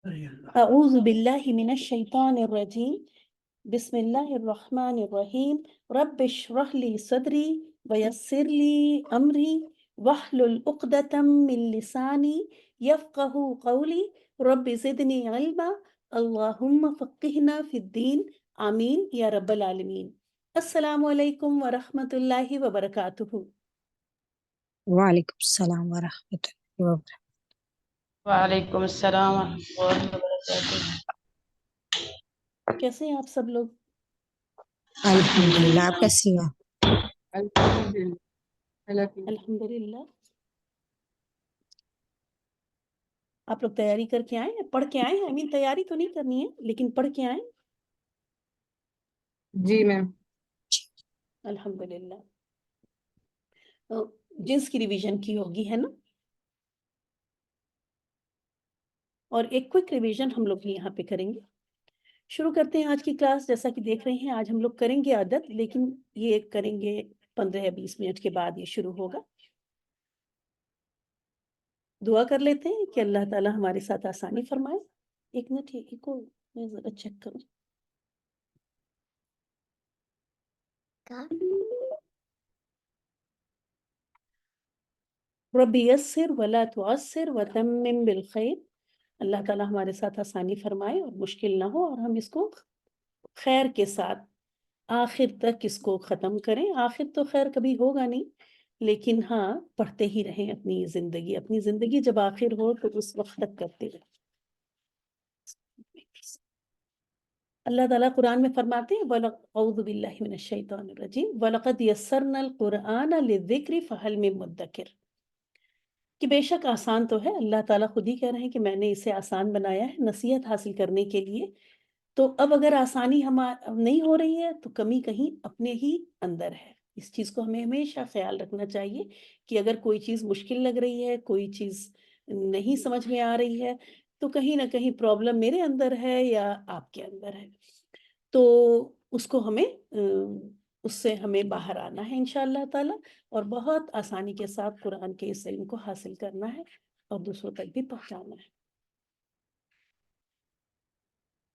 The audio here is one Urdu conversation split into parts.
اعوذ باللہ من الشیطان الرجیم بسم اللہ الرحمن الرحیم رب اشرح لی صدری ویسر لی امری واحلل عقدۃ من لسانی یفقہوا قولی رب زدنی علما اللہم فقہنا فی الدین آمین یا رب العالمین۔ السلام علیکم ورحمۃ اللہ وبرکاتہ۔ وعلیکم السلام ورحمۃ اللہ وبرکاتہ۔ وعلیکم السلام ورحمۃ اللہ وبرکاتہ۔ کیسے ہیں آپ سب لوگ؟ الحمدللہ، آپ کیسی ہیں؟ الحمدللہ۔ آپ لوگ تیاری کر کے آئے ہیں، پڑھ کے آئے ہیں؟ تیاری تو نہیں کرنی ہے لیکن پڑھ کے آئے۔ جی میم۔ الحمدللہ۔ جنس کی ریویژن کی ہوگی ہے نا، اور ایک کوئک ریویژن ہم لوگ یہاں پہ کریں گے۔ شروع کرتے ہیں آج کی کلاس۔ جیسا کہ دیکھ رہے ہیں آج ہم لوگ کریں گے عادت، لیکن یہ کریں گے 15 یا 20 منٹ کے بعد یہ شروع ہوگا۔ دعا کر لیتے ہیں کہ اللہ تعالی ہمارے ساتھ آسانی فرمائے۔ ایک منٹ یہ کو میں ذرا چیک کروں۔ رب یسر ولا تعسر وتمم بالخیر۔ اللہ تعالیٰ ہمارے ساتھ آسانی فرمائے اور مشکل نہ ہو، اور ہم اس کو خیر کے ساتھ آخر تک اس کو ختم کریں۔ آخر تو خیر کبھی ہوگا نہیں، لیکن ہاں پڑھتے ہی رہیں اپنی زندگی جب آخر ہو تو اس وقت تک کرتے رہیں۔ اللہ تعالیٰ قرآن میں فرماتے ہیں اعوذ باللہ من الشیطان الرجیم وَلَقَدْ يَسَّرْنَا الْقُرْآنَ لِلذِّكْرِ فَهَلْ مِن مُدَّكِرٍ، کہ بے شک آسان تو ہے۔ اللہ تعالیٰ خود ہی کہہ رہے ہیں کہ میں نے اسے آسان بنایا ہے نصیحت حاصل کرنے کے لیے۔ تو اب اگر آسانی نہیں ہو رہی ہے تو کمی کہیں اپنے ہی اندر ہے۔ اس چیز کو ہمیں ہمیشہ خیال رکھنا چاہیے کہ اگر کوئی چیز مشکل لگ رہی ہے، کوئی چیز نہیں سمجھ میں آ رہی ہے، تو کہیں نہ کہیں پرابلم میرے اندر ہے یا آپ کے اندر ہے۔ تو اس کو اس سے ہمیں باہر آنا ہے انشاءاللہ تعالی، اور بہت آسانی کے ساتھ قرآن کے اس علم کو حاصل کرنا ہے اور دوسروں تک بھی پہنچانا ہے۔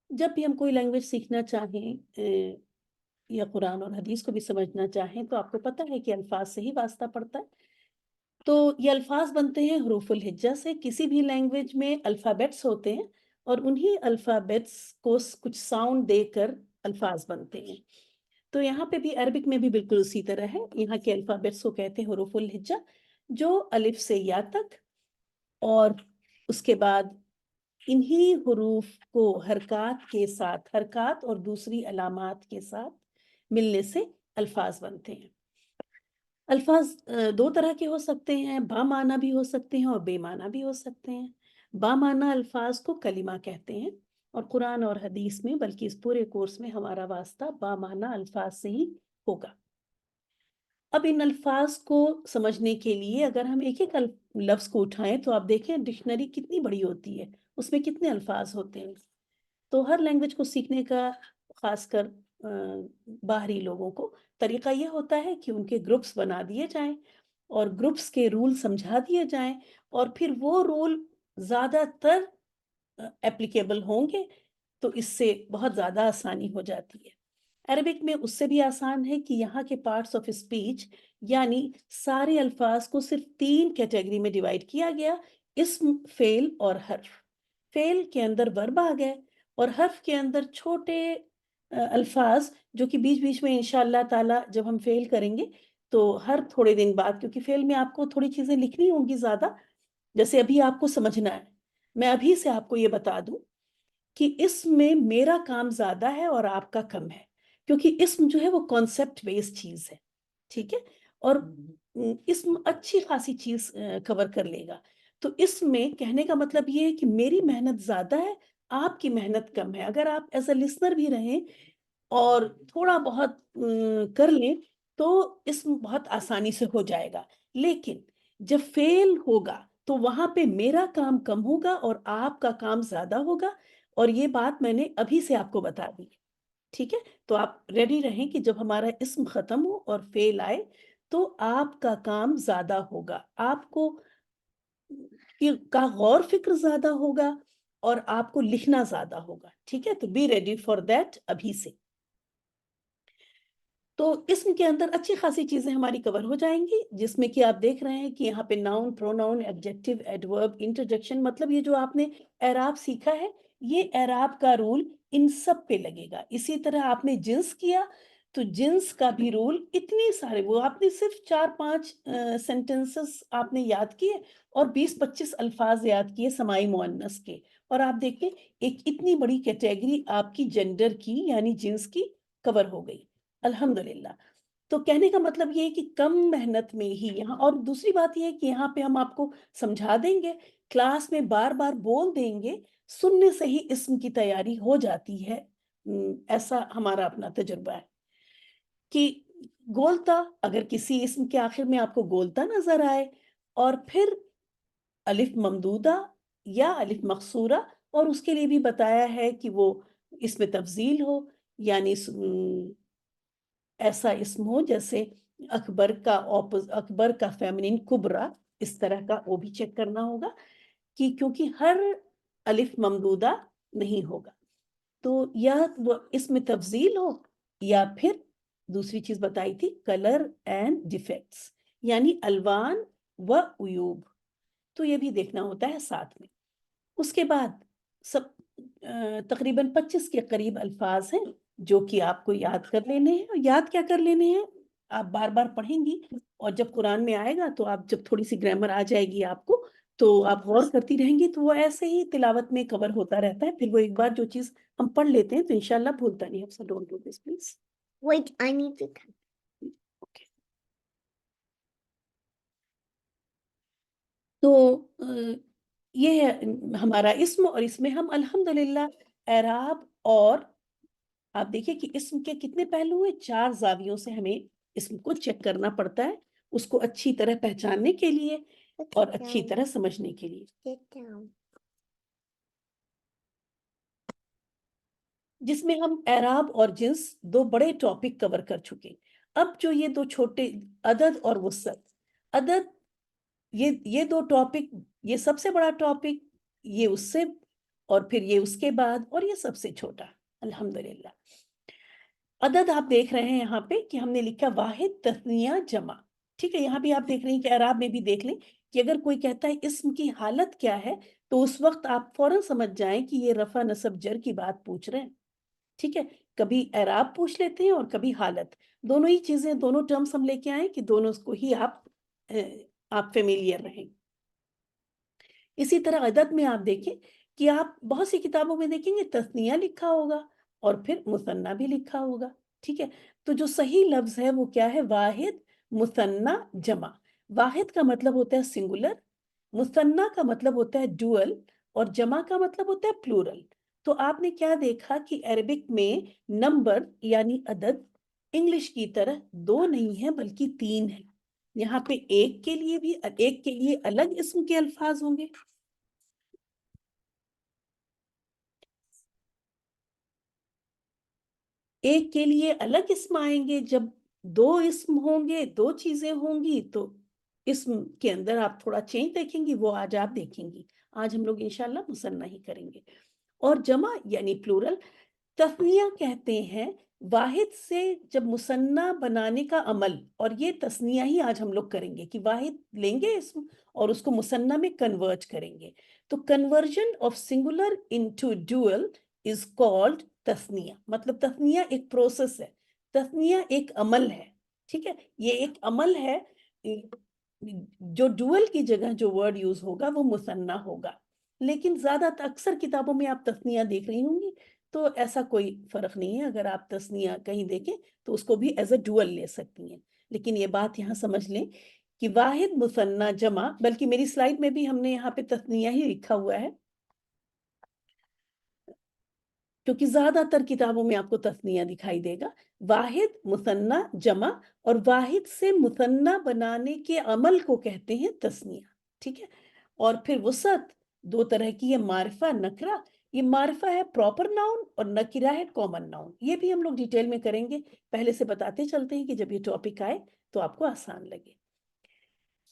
جب بھی ہم کوئی لینگویج سیکھنا چاہیں یا قرآن اور حدیث کو بھی سمجھنا چاہیں تو آپ کو پتہ ہے کہ الفاظ سے ہی واسطہ پڑتا ہے۔ تو یہ الفاظ بنتے ہیں حروف الہجہ سے۔ کسی بھی لینگویج میں الفابیٹس ہوتے ہیں اور انہی الفابیٹس کو کچھ ساؤنڈ دے کر الفاظ بنتے ہیں۔ تو یہاں پہ بھی عربک میں بھی بالکل اسی طرح ہے۔ یہاں کے الفابیٹس کو کہتے ہیں حروف الہجہ، جو الف سے یا تک، اور اس کے بعد انہی حروف کو حرکات کے ساتھ، حرکات اور دوسری علامات کے ساتھ ملنے سے الفاظ بنتے ہیں۔ الفاظ دو طرح کے ہو سکتے ہیں، با معنی بھی ہو سکتے ہیں اور بے معنی بھی ہو سکتے ہیں۔ با معنی الفاظ کو کلمہ کہتے ہیں، اور قرآن اور حدیث میں بلکہ اس پورے کورس میں ہمارا واسطہ با معنی الفاظ سے ہی ہوگا۔ اب ان الفاظ کو سمجھنے کے لیے اگر ہم ایک ایک لفظ کو اٹھائیں تو آپ دیکھیں ڈکشنری کتنی بڑی ہوتی ہے، اس میں کتنے الفاظ ہوتے ہیں۔ تو ہر لینگویج کو سیکھنے کا خاص کر باہری لوگوں کو طریقہ یہ ہوتا ہے کہ ان کے گروپس بنا دیے جائیں اور گروپس کے رول سمجھا دیے جائیں، اور پھر وہ رول زیادہ تر اپلیکیبل ہوں گے تو اس سے بہت زیادہ آسانی ہو جاتی ہے۔ عربک میں اس سے بھی آسان ہے کہ یہاں کے پارٹس آف اسپیچ یعنی سارے الفاظ کو صرف 3 کیٹیگری میں ڈیوائیڈ کیا گیا: اسم، فعل اور حرف۔ فعل کے اندر ورب آ گئے اور حرف کے اندر چھوٹے الفاظ جو کہ بیچ بیچ میں انشاءاللہ تعالی جب ہم فعل کریں گے تو ہر تھوڑے دن بعد، کیونکہ فعل میں آپ کو تھوڑی چیزیں لکھنی ہوں گی زیادہ، جیسے ابھی آپ کو سمجھنا ہے، میں ابھی سے آپ کو یہ بتا دوں کہ اسم میں میرا کام زیادہ ہے اور آپ کا کم ہے، کیونکہ اسم جو ہے وہ کانسیپٹ بیس چیز ہے، ٹھیک ہے، اور اسم اچھی خاصی چیز کور کر لے گا۔ تو اس میں کہنے کا مطلب یہ ہے کہ میری محنت زیادہ ہے، آپ کی محنت کم ہے۔ اگر آپ ایز اے لسنر بھی رہیں اور تھوڑا بہت کر لیں تو اسم بہت آسانی سے ہو جائے گا، لیکن جب فعل ہوگا تو وہاں پہ میرا کام کم ہوگا اور آپ کا کام زیادہ ہوگا، اور یہ بات میں نے ابھی سے آپ کو بتا دی، ٹھیک ہے؟ تو آپ ریڈی رہیں کہ جب ہمارا اسم ختم ہو اور فعل آئے تو آپ کا کام زیادہ ہوگا، آپ کو کا غور فکر زیادہ ہوگا، اور آپ کو لکھنا زیادہ ہوگا. ٹھیک ہے, تو بی ریڈی فار دیٹ ابھی سے. تو اسم کے اندر اچھی خاصی چیزیں ہماری کور ہو جائیں گی, جس میں کہ آپ دیکھ رہے ہیں کہ یہاں پہ ناؤن, پروناؤن, ایڈجیکٹو, ایڈورب, انٹرجیکشن, مطلب یہ جو آپ نے اعراب سیکھا ہے یہ اعراب کا رول ان سب پہ لگے گا. اسی طرح آپ نے جنس کیا تو جنس کا بھی رول اتنے سارے, وہ آپ نے صرف 4-5 سینٹنسز آپ نے یاد کیے اور 20-25 الفاظ یاد کیے سمائی مؤنث کے, اور آپ دیکھیں ایک اتنی بڑی کیٹیگری آپ کی جینڈر کی یعنی جنس کی کور ہو گئی الحمدللہ. تو کہنے کا مطلب یہ ہے کہ کم محنت میں ہی یہاں, اور دوسری بات یہ ہے کہ یہاں پہ ہم آپ کو سمجھا دیں گے, کلاس میں بار بار بول دیں گے, سننے سے ہی اسم کی تیاری ہو جاتی ہے. ایسا ہمارا اپنا تجربہ ہے کہ گولتا, اگر کسی اسم کے آخر میں آپ کو گولتا نظر آئے اور پھر الف ممدودہ یا الف مقصورہ, اور اس کے لیے بھی بتایا ہے کہ وہ اس میں تفضیل ہو, یعنی ایسا اسم ہو جیسے اکبر کا فیمنین کبرا, اس طرح کا وہ بھی چیک کرنا ہوگا کہ کیونکہ ہر الف ممدودہ نہیں ہوگا. تو یا وہ اس میں تفضیل ہو یا پھر دوسری چیز بتائی تھی کلر اینڈ ڈیفیکٹس, یعنی الوان و عیوب, تو یہ بھی دیکھنا ہوتا ہے ساتھ میں. اس کے بعد تقریباً 25 کے قریب الفاظ ہیں جو کہ آپ کو یاد کر لینے ہیں. اور یاد کیا کر لینے ہیں, آپ بار بار پڑھیں گی اور جب قرآن میں آئے گا تو آپ جب تھوڑی سی گرامر آ جائے گی آپ کو تو آپ غور کرتی رہیں گی, تو وہ ایسے ہی تلاوت میں کور ہوتا رہتا ہے. پھر وہ ایک بار جو چیز ہم پڑھ لیتے ہیں تو انشاءاللہ بھولتا نہیں. اب sir don't do this please. Wait, I need to. تو یہ ہے ہمارا اسم, اور اس میں ہم الحمدللہ اعراب, اور آپ دیکھیں کہ اسم کے کتنے پہلو ہیں, 4 زاویوں سے ہمیں اسم کو چیک کرنا پڑتا ہے, اس کو اچھی طرح پہچاننے کے لیے اور اچھی طرح سمجھنے کے لیے. Sit down. جس میں ہم اعراب اور جنس 2 بڑے ٹاپک کور کر چکے. اب جو یہ 2 چھوٹے عدد اور وسعت, عدد یہ 2 ٹاپک, یہ سب سے بڑا ٹاپک, یہ اس سے, اور پھر یہ اس کے بعد, اور یہ سب سے چھوٹا الحمدللہ. عدد آپ دیکھ رہے ہیں یہاں پہ کہ ہم نے لکھا واحد, تثنیہ, جمع. ٹھیک ہے, یہاں بھی آپ دیکھ رہے ہیں کہ اعراب میں بھی دیکھ لیں کہ اگر کوئی کہتا ہے اسم کی حالت کیا ہے تو اس وقت آپ فوراً سمجھ جائیں کہ یہ رفع نصب جر کی بات پوچھ رہے ہیں. ٹھیک ہے, کبھی اعراب پوچھ لیتے ہیں اور کبھی حالت, دونوں ہی چیزیں, دونوں ٹرمز ہم لے کے آئیں کہ دونوں کو ہی آپ فیملیئر رہیں. اسی طرح عدد میں آپ دیکھیں کہ آپ بہت سی کتابوں میں دیکھیں گے تثنیہ لکھا ہوگا اور پھر مثنیٰ بھی لکھا ہوگا. ٹھیک ہے, تو جو صحیح لفظ ہے وہ کیا ہے, واحد, مثنیٰ, جمع. واحد کا مطلب ہوتا ہے سنگولر, مثنیٰ کا مطلب ہوتا ہے ڈوئل, اور جمع کا مطلب ہوتا ہے پلورل. تو آپ نے کیا دیکھا کہ عربک میں نمبر یعنی عدد انگلش کی طرح 2 نہیں ہے بلکہ 3 ہے. یہاں پہ ایک کے لیے الگ اسم کے الفاظ ہوں گے, ایک کے لیے الگ اسم آئیں گے. جب 2 اسم ہوں گے, 2 چیزیں ہوں گی, تو اسم کے اندر آپ تھوڑا چینج دیکھیں گی, وہ آج آپ دیکھیں گی. آج ہم لوگ انشاءاللہ مثنیٰ ہی کریں گے. اور جمع یعنی پلورل. تثنیہ کہتے ہیں واحد سے جب مثنیٰ بنانے کا عمل, اور یہ تثنیہ ہی آج ہم لوگ کریں گے کہ واحد لیں گے اسم اور اس کو مثنیٰ میں کنورٹ کریں گے. تو conversion of singular into dual is called تثنیہ. مطلب تثنیہ ایک پروسیس ہے, تثنیہ ایک عمل ہے. ٹھیک ہے, یہ ایک عمل ہے, جو ڈوئل کی جگہ جو ورڈ یوز ہوگا وہ مثنیٰ ہوگا. لیکن زیادہ اکثر کتابوں میں آپ تثنیہ دیکھ رہی ہوں گی, تو ایسا کوئی فرق نہیں ہے. اگر آپ تثنیہ کہیں دیکھیں تو اس کو بھی ایز اے ڈوئل لے سکتی ہیں. لیکن یہ بات یہاں سمجھ لیں کہ واحد, مثنیٰ, جمع, بلکہ میری سلائیڈ میں بھی ہم نے یہاں پہ تثنیہ ہی لکھا ہوا ہے کیونکہ زیادہ تر کتابوں میں آپ کو تثنیہ دکھائی دے گا. واحد, مثنیٰ, جمع, اور واحد سے مثنیٰ بنانے کے عمل کو کہتے ہیں تثنیہ. ٹھیک ہے, اور پھر وسعت 2 طرح کی ہے, معرفہ, نکرہ. یہ معرفہ ہے پراپر ناؤن اور نکرہ ہے کامن ناؤن. یہ بھی ہم لوگ ڈیٹیل میں کریں گے, پہلے سے بتاتے چلتے ہیں کہ جب یہ ٹاپک آئے تو آپ کو آسان لگے.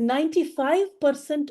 95%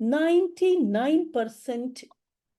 99%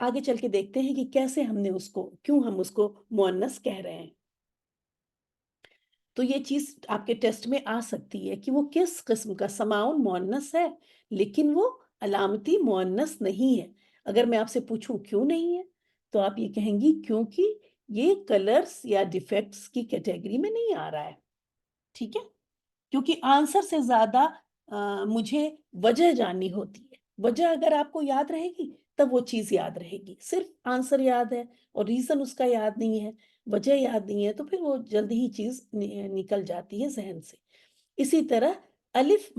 آگے چل کے دیکھتے ہیں کہ کیسے کیوں ہم اس کو مؤنث کہہ رہے ہیں. تو یہ چیز آپ کے ٹیسٹ میں آ سکتی ہے کہ وہ کس قسم کا سماعن مؤنث ہے لیکن وہ علامتی مؤنث نہیں ہے. اگر میں آپ سے پوچھوں کیوں نہیں ہے تو آپ یہ کہیں گی کیونکہ یہ کلرز یا ڈیفیکٹس کی کیٹیگری میں نہیں آ رہا ہے. ٹھیک ہے، کیونکہ آنسر سے زیادہ مجھے وجہ جاننی ہوتی ہے. وجہ اگر آپ کو یاد رہے گی تب وہ چیز یاد رہے گی. صرف آنسر یاد ہے اور ریزن اس کا یاد نہیں ہے، وجہ یاد نہیں ہے، تو پھر وہ جلدی ہی چیز نکل جاتی ہے ذہن سے. اسی طرح الف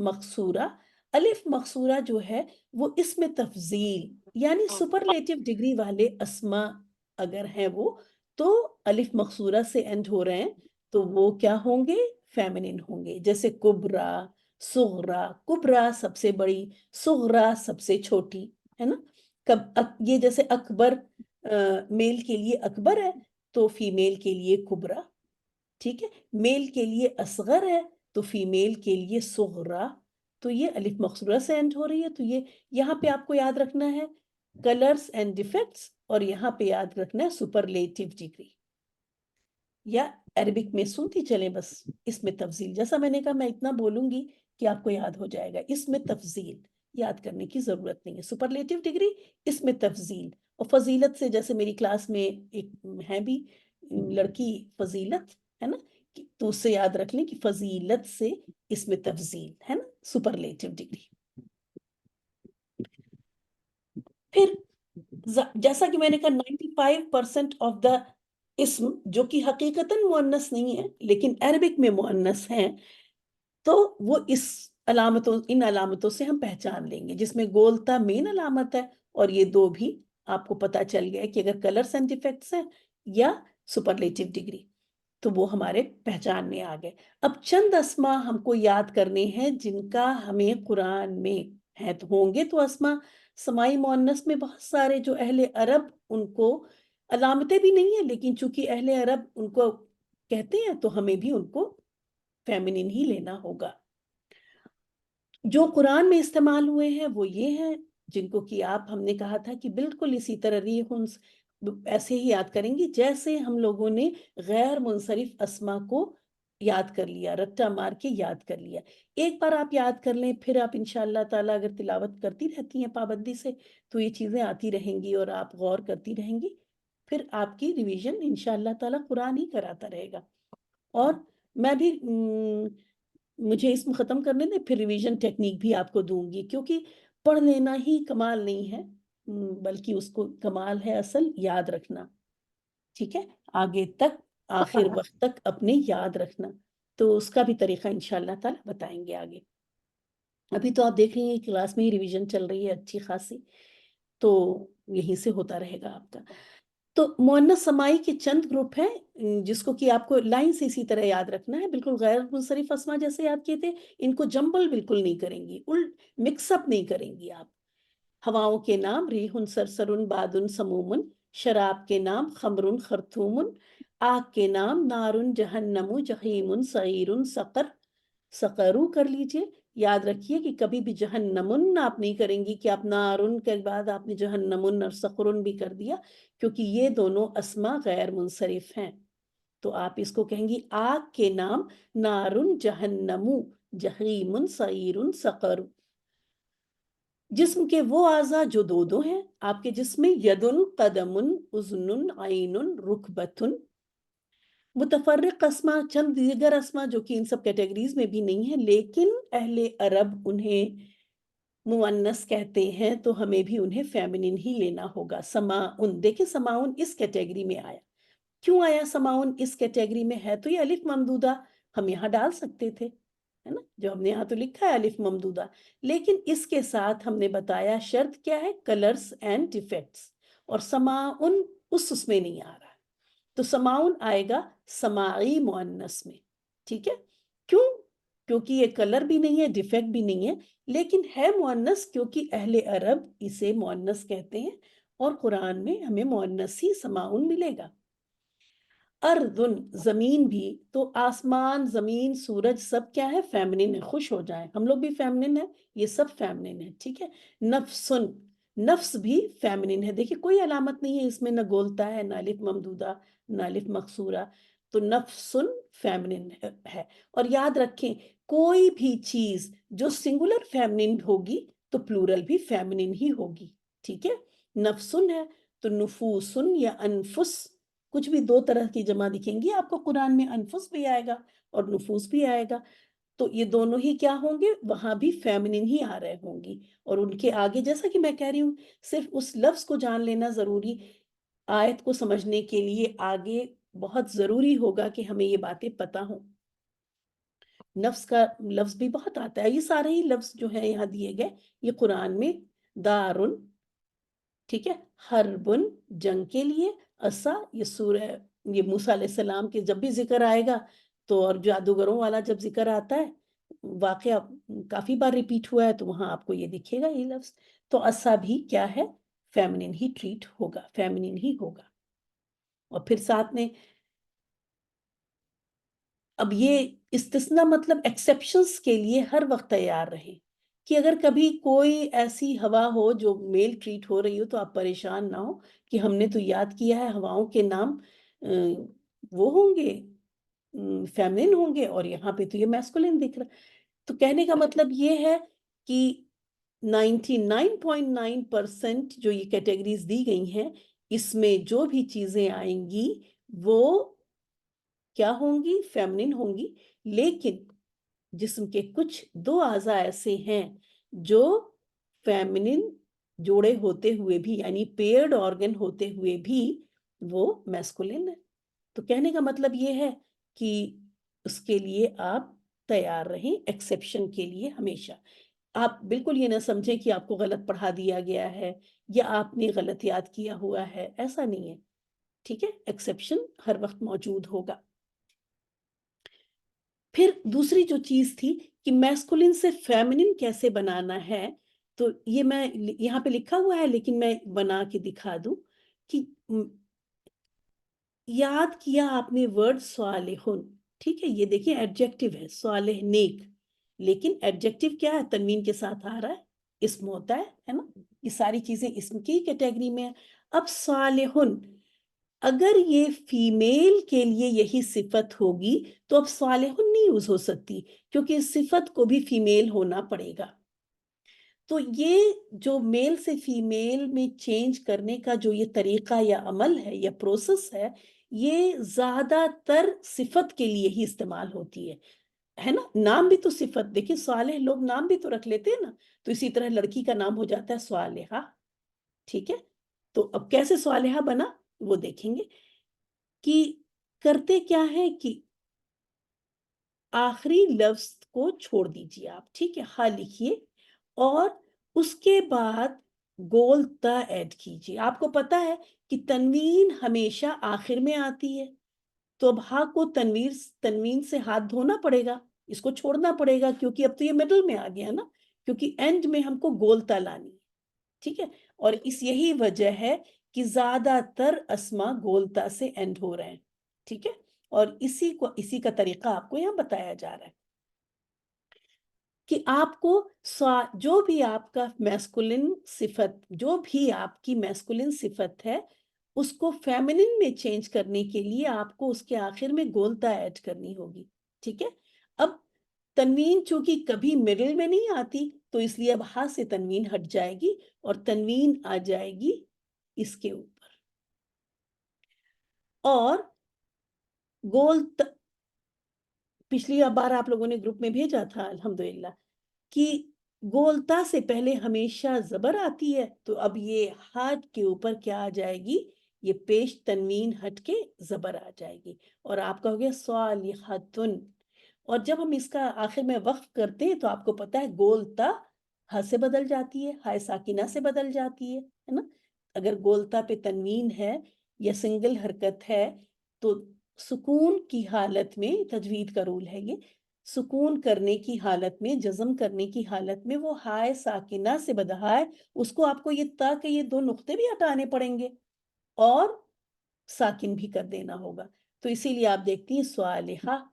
مقصورہ جو ہے وہ اسم تفضیل یعنی سپرلیٹو ڈگری والے اسما اگر ہیں وہ تو الف مقصورہ سے اینڈ ہو رہے ہیں تو وہ کیا ہوں گے؟ فیمنن ہوں گے. جیسے کبرا، صغرا. کبرا سب سے بڑی، صغرا سب سے چھوٹی، ہے نا. یہ جیسے اکبر میل کے لیے اکبر ہے تو فیمیل کے لیے کبرا. ٹھیک ہے، میل کے لیے اصغر ہے تو فیمیل کے لیے صغرا. تو یہ الف مقصورہ سے اینڈ ہو رہی ہے. تو یہ یہاں پہ آپ کو یاد رکھنا ہے کلرز اینڈ ڈیفیکٹس، اور یہاں پہ یاد رکھنا ہے سپرلیٹو ڈگری. یا عربک میں سنتی چلیں بس اس میں تفضیل. جیسا میں نے کہا میں اتنا بولوں گی کہ آپ کو یاد ہو جائے گا. اس میں تفضیل یاد کرنے کی ضرورت نہیں ہے. سپرلیٹو ڈگری، اس میں تفضیل. اور فضیلت سے جیسے میری کلاس میں ایک ہے بھی لڑکی فضیلت، ہے نا، تو اس سے یاد رکھ لیں کہ فضیلت سے اس میں تفضیل ہے نا، سپرلیٹو ڈگری. پھر جیسا کہ میں نے کہا 95% آف دا اسم جو کہ حقیقتاً مؤنث نہیں ہے لیکن عربک میں مؤنث ہیں، تو وہ ان علامتوں سے ہم پہچان لیں گے، جس میں گولتا مین علامت ہے اور یہ دو بھی آپ کو پتا چل گیا کہ اگر کلرز اینڈ ڈیفیکٹس ہیں یا سپرلیٹو ڈگری تو وہ ہمارے پہچان میں آ گئے. اب چند اسما ہم کو یاد کرنے ہیں جن کا ہمیں قرآن میں ہے تو ہوں گے. تو اسما سمائی مؤنث میں بہت سارے جو اہل عرب ان کو علامتیں بھی نہیں ہیں لیکن چونکہ اہل عرب ان کو کہتے ہیں تو ہمیں بھی ان کو فیمنن ہی لینا ہوگا. جو قرآن میں استعمال ہوئے ہیں وہ یہ ہیں جن کو کہ ہم نے کہا تھا کہ بالکل اسی طرح ریحن ایسے ہی یاد کریں گی جیسے ہم لوگوں نے غیر منصرف اسما کو یاد کر لیا، رٹا مار کے یاد کر لیا. ایک بار آپ یاد کر لیں پھر آپ انشاءاللہ تعالیٰ اگر تلاوت کرتی رہتی ہیں پابندی سے تو یہ چیزیں آتی رہیں گی اور آپ غور کرتی رہیں گی. پھر آپ کی ریویژن انشاءاللہ تعالیٰ قرآن ہی کراتا رہے گا. اور میں بھی مجھے اسم ختم کرنے دیں پھر ریویژن ٹیکنیک بھی آپ کو دوں گی، کیونکہ پڑھ لینا ہی کمال نہیں ہے بلکہ اس کو کمال ہے اصل یاد رکھنا. ٹھیک ہے، آگے تک آخر وقت تک اپنے یاد رکھنا. تو اس کا بھی طریقہ انشاءاللہ تعالیٰ بتائیں گے آگے. ابھی تو آپ دیکھ رہی ہیں کلاس میں ہی ریویژن چل رہی ہے اچھی خاصی، تو یہیں سے ہوتا رہے گا آپ کا. تو مؤنث سمائی کے چند گروپ ہیں جس کو کہ آپ کو لائن سے اسی طرح یاد رکھنا ہے. بالکل غیر منصرف اسما جیسے یاد کیے تھے، ان کو جمبل بالکل نہیں کریں گی، مکس اپ نہیں کریں گی آپ. ہواؤں کے نام ریحن سرسرن بادن سمومن، شراب کے نام خمرن خرطومن، آگ کے نام نارن جہنم جہیم سعیر سقر. سقرو کر لیجئے. یاد رکھیے کہ کبھی بھی جہنمن آپ نہیں کریں گی کہ آپ نارن کے بعد آپ نے جہنمن اور سقرن بھی کر دیا، کیونکہ یہ دونوں اسما غیر منصرف ہیں. تو آپ اس کو کہیں گی آگ کے نام نارن جہنم جہیم سعیر سقر. جسم کے وہ اعضاء جو دو ہیں آپ کے جسم میں، یدن قدم اذن عین رکبتن. متفرق اسما چند دیگر اسما جو کہ ان سب کیٹیگریز میں بھی نہیں ہیں لیکن اہل عرب انہیں مؤنث کہتے ہیں تو ہمیں بھی انہیں فیمنن ہی لینا ہوگا. سماعن، دیکھیں سماعن اس کیٹیگری میں آیا. کیوں آیا سماعن اس کیٹیگری میں؟ ہے تو یہ الف ممدودہ، ہم یہاں ڈال سکتے تھے، ہے نا، جو ہم نے یہاں تو لکھا ہے الف ممدودہ، لیکن اس کے ساتھ ہم نے بتایا شرط کیا ہے؟ Colours and defects. اور سماعن اس میں نہیں آ رہا، تو سماعن آئے گا سماعی مؤنث میں. ٹھیک ہے، کیوں؟ کیونکہ یہ کلر بھی نہیں ہے، ڈیفیکٹ بھی نہیں ہے، لیکن ہے مؤنث کیونکہ اہل عرب اسے مؤنث کہتے ہیں اور قرآن میں ہمیں مؤنث ہی سماعن ملے گا. اردن زمین بھی، تو آسمان زمین سورج سب کیا ہے؟ فیمنن ہے. خوش ہو جائیں، ہم لوگ بھی فیمنن ہیں، یہ سب فیمنن ہے. ٹھیک ہے. نفسن، نفس بھی فیمنن ہے. دیکھیے کوئی علامت نہیں ہے اس میں، نہ گولتا ہے، نہ الف ممدودہ، نہ الف مقصورہ. تو نفسن فیمنن ہے. اور یاد رکھیں کوئی بھی چیز جو سنگولر فیمنن ہوگی تو پلورل بھی فیمنن ہی ہوگی. ٹھیک ہے، نفسن ہے تو نفوسن یا انفس، کچھ بھی دو طرح کی جمع دکھیں گی آپ کو قرآن میں، انفس بھی آئے گا اور نفوس بھی آئے گا. تو یہ دونوں ہی کیا ہوں گے، وہاں بھی فیمنن ہی آ رہے ہوں گی. اور ان کے آگے جیسا کہ میں کہہ رہی ہوں، صرف اس لفظ کو جان لینا ضروری، آیت کو سمجھنے کے لیے آگے بہت ضروری ہوگا کہ ہمیں یہ باتیں پتہ ہوں. نفس کا لفظ بھی بہت آتا ہے. یہ سارے ہی لفظ جو ہیں یہاں دیے گئے یہ قرآن میں، دارن، ٹھیک ہے، حربن جنگ کے لیے، عصا یہ سورہ، یہ موسیٰ علیہ السلام کے جب بھی ذکر آئے گا تو، اور جادوگروں والا جب ذکر آتا ہے، واقعہ کافی بار ریپیٹ ہوا ہے تو وہاں آپ کو یہ دکھے گا یہ لفظ. تو عصا بھی کیا ہے، فیمنن ہی ٹریٹ ہوگا، فیمنن ہی ہوگا. اور پھر ساتھ میں اب یہ استثناء مطلب ایکسیپشنز کے لیے ہر وقت تیار رہیں کہ اگر کبھی کوئی ایسی ہوا ہو جو میل ٹریٹ ہو رہی ہو تو آپ پریشان نہ ہو کہ ہم نے تو یاد کیا ہے ہواؤں کے نام وہ ہوں گے، فیمنن ہوں گے، اور یہاں پہ تو یہ میسکولن دکھ رہا. تو کہنے کا مطلب یہ ہے کہ 99.9% جو یہ کیٹیگریز دی گئی ہیں اس میں جو بھی چیزیں آئیں گی وہ کیا ہوں گی، فیمنن ہوں گی. لیکن جسم کے کچھ دو اعضاء ایسے ہیں جو فیمنن جوڑے ہوتے ہوئے بھی، یعنی پیئرڈ آرگن ہوتے ہوئے بھی وہ میسکولن ہے. تو کہنے کا مطلب یہ ہے کہ اس کے لیے آپ تیار رہیں ایکسیپشن کے لیے ہمیشہ. آپ بالکل یہ نہ سمجھیں کہ آپ کو غلط پڑھا دیا گیا ہے یا آپ نے غلط یاد کیا ہوا ہے، ایسا نہیں ہے. ٹھیک ہے، ایکسیپشن ہر وقت موجود ہوگا. پھر دوسری جو چیز تھی کہ میسکولن سے فیمنن کیسے بنانا ہے، تو یہ میں یہاں پہ لکھا ہوا ہے لیکن میں بنا کے دکھا دوں کہ یاد کیا آپ نے ورڈ صالحن، ٹھیک ہے، یہ دیکھیں ایڈجیکٹو ہے، صالح نیک، لیکن ایڈجیکٹو کیا ہے، تنوین کے ساتھ آ رہا ہے، اسم ہوتا ہے نا، یہ ساری چیزیں اسم کی کیٹیگری میں ہیں. اب صالحن اگر یہ فیمیل کے لیے یہی صفت ہوگی تو اب صالحن نہیں یوز ہو سکتی کیونکہ صفت کو بھی فیمیل ہونا پڑے گا. تو یہ جو میل سے فیمیل میں چینج کرنے کا جو یہ طریقہ یا عمل ہے یا پروسیس ہے، یہ زیادہ تر صفت کے لیے ہی استعمال ہوتی ہے نا. نام بھی تو صفت، دیکھیں صالح لوگ نام بھی تو رکھ لیتے ہیں نا، تو اسی طرح لڑکی کا نام ہو جاتا ہے صالحہ. ٹھیک ہے، تو اب کیسے صالحہ بنا وہ دیکھیں گے کہ کرتے کیا ہے کہ آخری لفظ کو چھوڑ دیجیے آپ، ٹھیک ہے، ہاں لکھیے اور اس کے بعد گول تا ایڈ کیجیے. آپ کو پتا ہے کہ تنوین ہمیشہ آخر میں آتی ہے، تو اب ہاں کو تنوین سے ہاتھ دھونا پڑے گا، اس کو چھوڑنا پڑے گا کیونکہ اب تو یہ مڈل میں آ گیا نا، کیونکہ اینڈ میں ہم کو گولتا لانی ہے. ٹھیک ہے، اور اس یہی وجہ ہے کہ زیادہ تر اسما گولتا سے اینڈ ہو رہے ہیں. ٹھیک ہے، اور اسی کا طریقہ آپ کو یہاں بتایا جا رہا ہے کہ آپ کو جو بھی آپ کا میسکولن صفت، جو بھی آپ کی میسکولن صفت ہے اس کو فیمنن میں چینج کرنے کے لیے آپ کو اس کے آخر میں گولتا ایڈ کرنی ہوگی. ٹھیک ہے، اب تنوین چونکہ کبھی مڈل میں نہیں آتی تو اس لیے اب ہاں سے تنوین ہٹ جائے گی اور تنوین آ جائے گی اس کے اوپر. اور گولتا پچھلی بار آپ لوگوں نے گروپ میں بھیجا تھا الحمدللہ کہ گولتا سے پہلے ہمیشہ زبر آتی ہے، تو اب یہ ہاتھ کے اوپر کیا آ جائے گی، یہ پیش تنوین ہٹ کے زبر آ جائے گی اور آپ کہو گے صالحتن. اور جب ہم اس کا آخر میں وقف کرتے ہیں تو آپ کو پتا ہے گولتا ہا سے بدل جاتی ہے، ہائے ساکنہ سے بدل جاتی ہے نا. اگر گولتا پہ تنوین ہے یا سنگل حرکت ہے تو سکون کی حالت میں، تجوید کا رول ہے یہ، سکون کرنے کی حالت میں، جزم کرنے کی حالت میں وہ ہائے ساکنہ سے بدہائے، اس کو آپ کو یہ تا کہ یہ دو نقطے بھی ہٹانے پڑیں گے اور ساکن بھی کر دینا ہوگا. تو اسی لیے آپ دیکھتی ہیں صالحہ،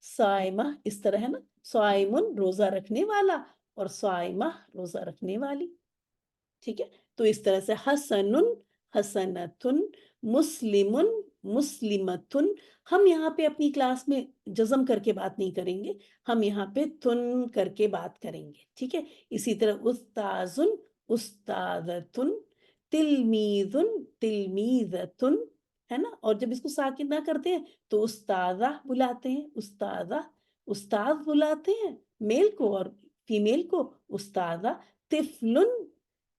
صائمہ اس طرح ہے نا، صائمن روزہ رکھنے والا اور صائمہ روزہ رکھنے والی. ٹھیک ہے. تو اس طرح سے حسنن حسنتن مسلمن مسلمتن. ہم یہاں پہ اپنی کلاس میں جزم کر کے بات نہیں کریں گے, ہم یہاں پہ تن کر کے بات کریں گے, ٹھیک ہے. اسی طرح استاذن استاذتن تلمیذن تلمیذتن, ہے نا. اور جب اس کو ساکن نہ کرتے ہیں تو استاذہ بلاتے ہیں, استاذہ استاذ بلاتے ہیں میل کو, اور فیمیل کو استاذہ. طفلن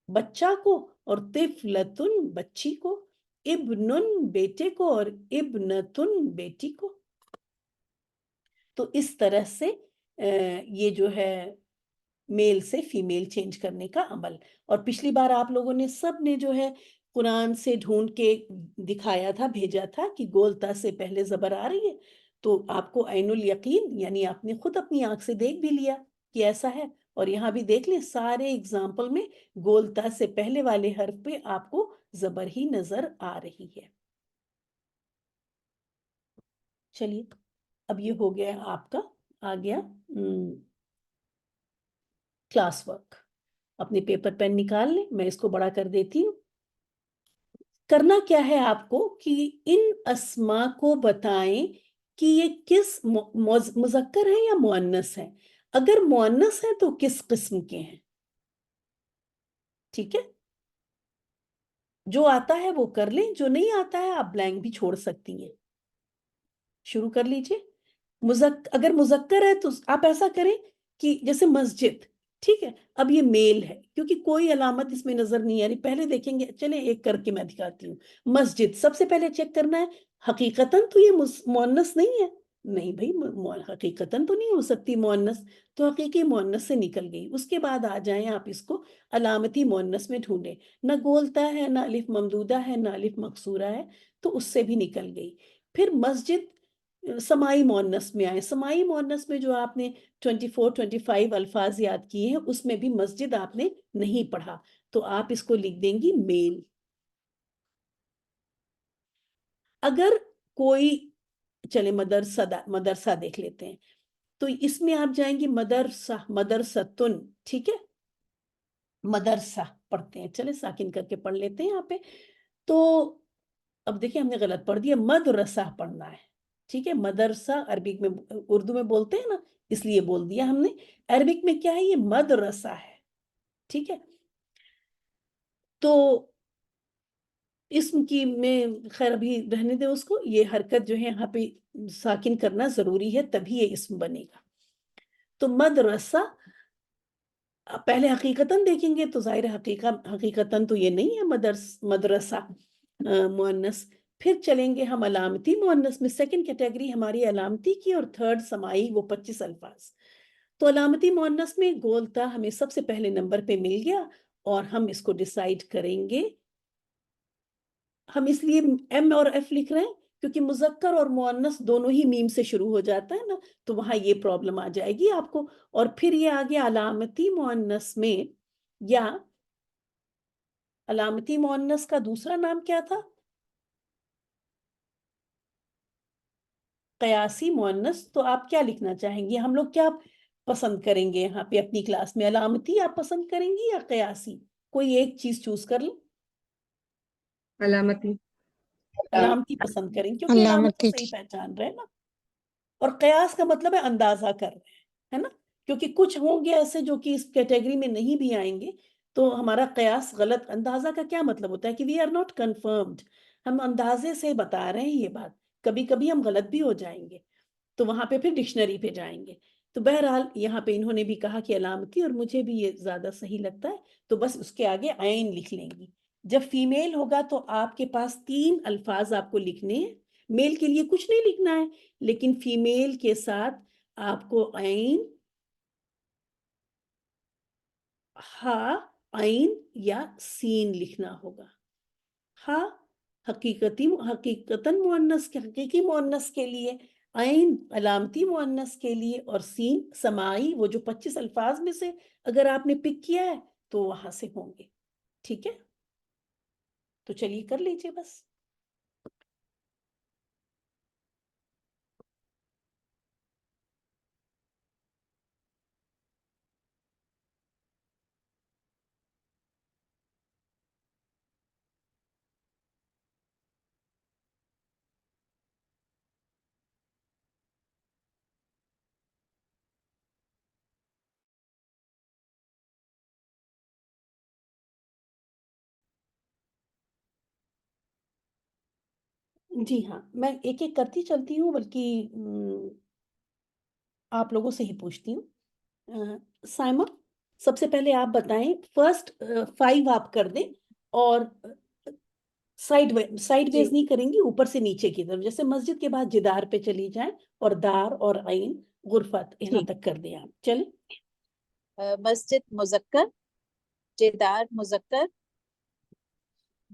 بچہ کو, اور طفلتن بچی کو. ابنن بیٹے کو, اور ابنتن بیٹی کو. تو اس طرح سے یہ جو ہے میل سے فیمیل چینج کرنے کا عمل. اور پچھلی بار آپ لوگوں نے سب نے جو ہے قرآن سے ڈھونڈ کے دکھایا تھا, بھیجا تھا کہ گولتا سے پہلے زبر آ رہی ہے, تو آپ کو عین الیقین یعنی آپ نے خود اپنی آنکھ سے دیکھ بھی لیا کہ ایسا ہے. اور یہاں بھی دیکھ لیں سارے اگزامپل میں گولتا سے پہلے والے حرف پہ آپ کو زبر ہی نظر آ رہی ہے. چلیے اب یہ ہو گیا آپ کا, آ گیا کلاس ورک. اپنے پیپر پین نکال لیں, میں اس کو بڑا کر دیتی ہوں. کرنا کیا ہے آپ کو کہ ان اسما کو بتائیں کہ یہ کس مذکر ہے یا مؤنث ہے. اگر مؤنث ہے تو کس قسم کے ہیں, ٹھیک ہے. جو آتا ہے وہ کر لیں, جو نہیں آتا ہے آپ بلینک بھی چھوڑ سکتی ہیں. شروع کر لیجئے. اگر مذکر ہے تو آپ ایسا کریں کہ جیسے مسجد, ٹھیک ہے. اب یہ میل ہے کیونکہ کوئی علامت اس میں نظر نہیں آ رہی, پہلے دیکھیں گے, چلیں ایک کر کے میں دکھاتی ہوں. مسجد سب سے پہلے چیک کرنا ہے حقیقتاً تو یہ مؤنث نہیں ہے. نہیں بھائی, حقیقتاً تو نہیں ہو سکتی مؤنث, تو حقیقی مؤنث سے نکل گئی. اس کے بعد آ جائیں آپ اس کو علامتی مؤنث میں ڈھونڈیں, نہ گولتا ہے نہ الف ممدودہ ہے نہ الف مقصورہ ہے, تو اس سے بھی نکل گئی. پھر مسجد سمائی مؤنث میں آئے. سمائی مؤنث میں جو آپ نے 24-25 الفاظ یاد کیے ہیں اس میں بھی مسجد آپ نے نہیں پڑھا, تو آپ اس کو لکھ دیں گی میل. اگر کوئی, چلے مدرسہ دیکھ لیتے ہیں, تو اس میں آپ جائیں گی مدرسہ مدرستن, ٹھیک ہے. مدرسہ پڑھتے ہیں, چلے ساکن کر کے پڑھ لیتے ہیں یہاں پہ. تو اب دیکھیں ہم نے غلط پڑھ دیا, مدرسہ پڑھنا ہے, ٹھیک ہے. مدرسہ عربک میں, اردو میں بولتے ہیں نا, اس لیے بول دیا ہم نے. عربک میں کیا ہے, یہ مدرسہ ہے, ٹھیک ہے. تو اسم کی میں خیر ابھی رہنے دیں اس کو, یہ حرکت جو ہے یہاں پہ ساکن کرنا ضروری ہے تبھی یہ اسم بنے گا. تو مدرسہ پہلے حقیقتاً دیکھیں گے تو ظاہر حقیقتاً تو یہ نہیں ہے مدرسہ مؤنث. پھر چلیں گے ہم علامتی مؤنث میں. سیکنڈ کیٹیگری ہماری علامتی کی, اور تھرڈ سمائی, وہ 25 الفاظ. تو علامتی مؤنث میں گولتا ہمیں سب سے پہلے نمبر پہ مل گیا, اور ہم اس کو ڈیسائیڈ کریں گے. ہم اس لیے ایم اور ایف لکھ رہے ہیں کیونکہ مذکر اور مؤنث دونوں ہی میم سے شروع ہو جاتا ہے نا, تو وہاں یہ پرابلم آ جائے گی آپ کو. اور پھر یہ آ گیا علامتی مؤنث میں, یا علامتی مؤنث کا دوسرا نام کیا تھا, قیاسی مؤنث. تو آپ کیا لکھنا چاہیں گے, ہم لوگ کیا پسند کریں گے یہاں پہ اپنی کلاس میں, علامتی آپ پسند کریں گی یا قیاسی؟ کوئی ایک چیز چوز کر لیں. علامتی. علامتی پسند کریں کیونکہ علامت کو علامتی صحیح تھی. پہچان رہے ہیں نا, اور قیاس کا مطلب ہے اندازہ کر رہے ہیں, ہے نا. کیونکہ کچھ ہوں گے ایسے جو کہ اس کیٹیگری میں نہیں بھی آئیں گے, تو ہمارا قیاس غلط. اندازہ کا کیا مطلب ہوتا ہے کہ وی آر ناٹ کنفرمڈ, ہم اندازے سے بتا رہے ہیں یہ بات, کبھی کبھی ہم غلط بھی ہو جائیں گے, تو وہاں پہ پھر ڈکشنری پہ جائیں گے. تو بہرحال یہاں پہ انہوں نے بھی کہا کہ علامتی, اور مجھے بھی یہ زیادہ صحیح لگتا ہے, تو بس اس کے آگے عین لکھ لیں گی. جب فیمیل ہوگا تو آپ کے پاس 3 الفاظ آپ کو لکھنے ہیں. میل کے لیے کچھ نہیں لکھنا ہے, لیکن فیمیل کے ساتھ آپ کو عین, ہا, عین یا سین لکھنا ہوگا. ہا حقیقتاً مؤنث کے, حقیقی مؤنث کے لیے, عین علامتی مؤنث کے لیے, اور سین سماعی, وہ جو 25 الفاظ میں سے اگر آپ نے پک کیا ہے تو وہاں سے ہوں گے, ٹھیک ہے. تو چلیے کر لیجئے بس. جی ہاں، میں ایک ایک کرتی چلتی ہوں، بلکہ آپ لوگوں سے ہی پوچھتی ہوں۔ سائمہ، سب سے پہلے آپ بتائیں، فرسٹ 5 آپ کر دیں، اور سائڈ جی ویز نہیں کریں گی، اوپر سے نیچے کی طرف، جیسے مسجد کے بعد جدار پہ چلی جائیں، اور دار اور عین غرفت یہاں ٹھیک۔ تک کر دیں آپ، چلیں۔ مسجد مذکر، جدار مذکر،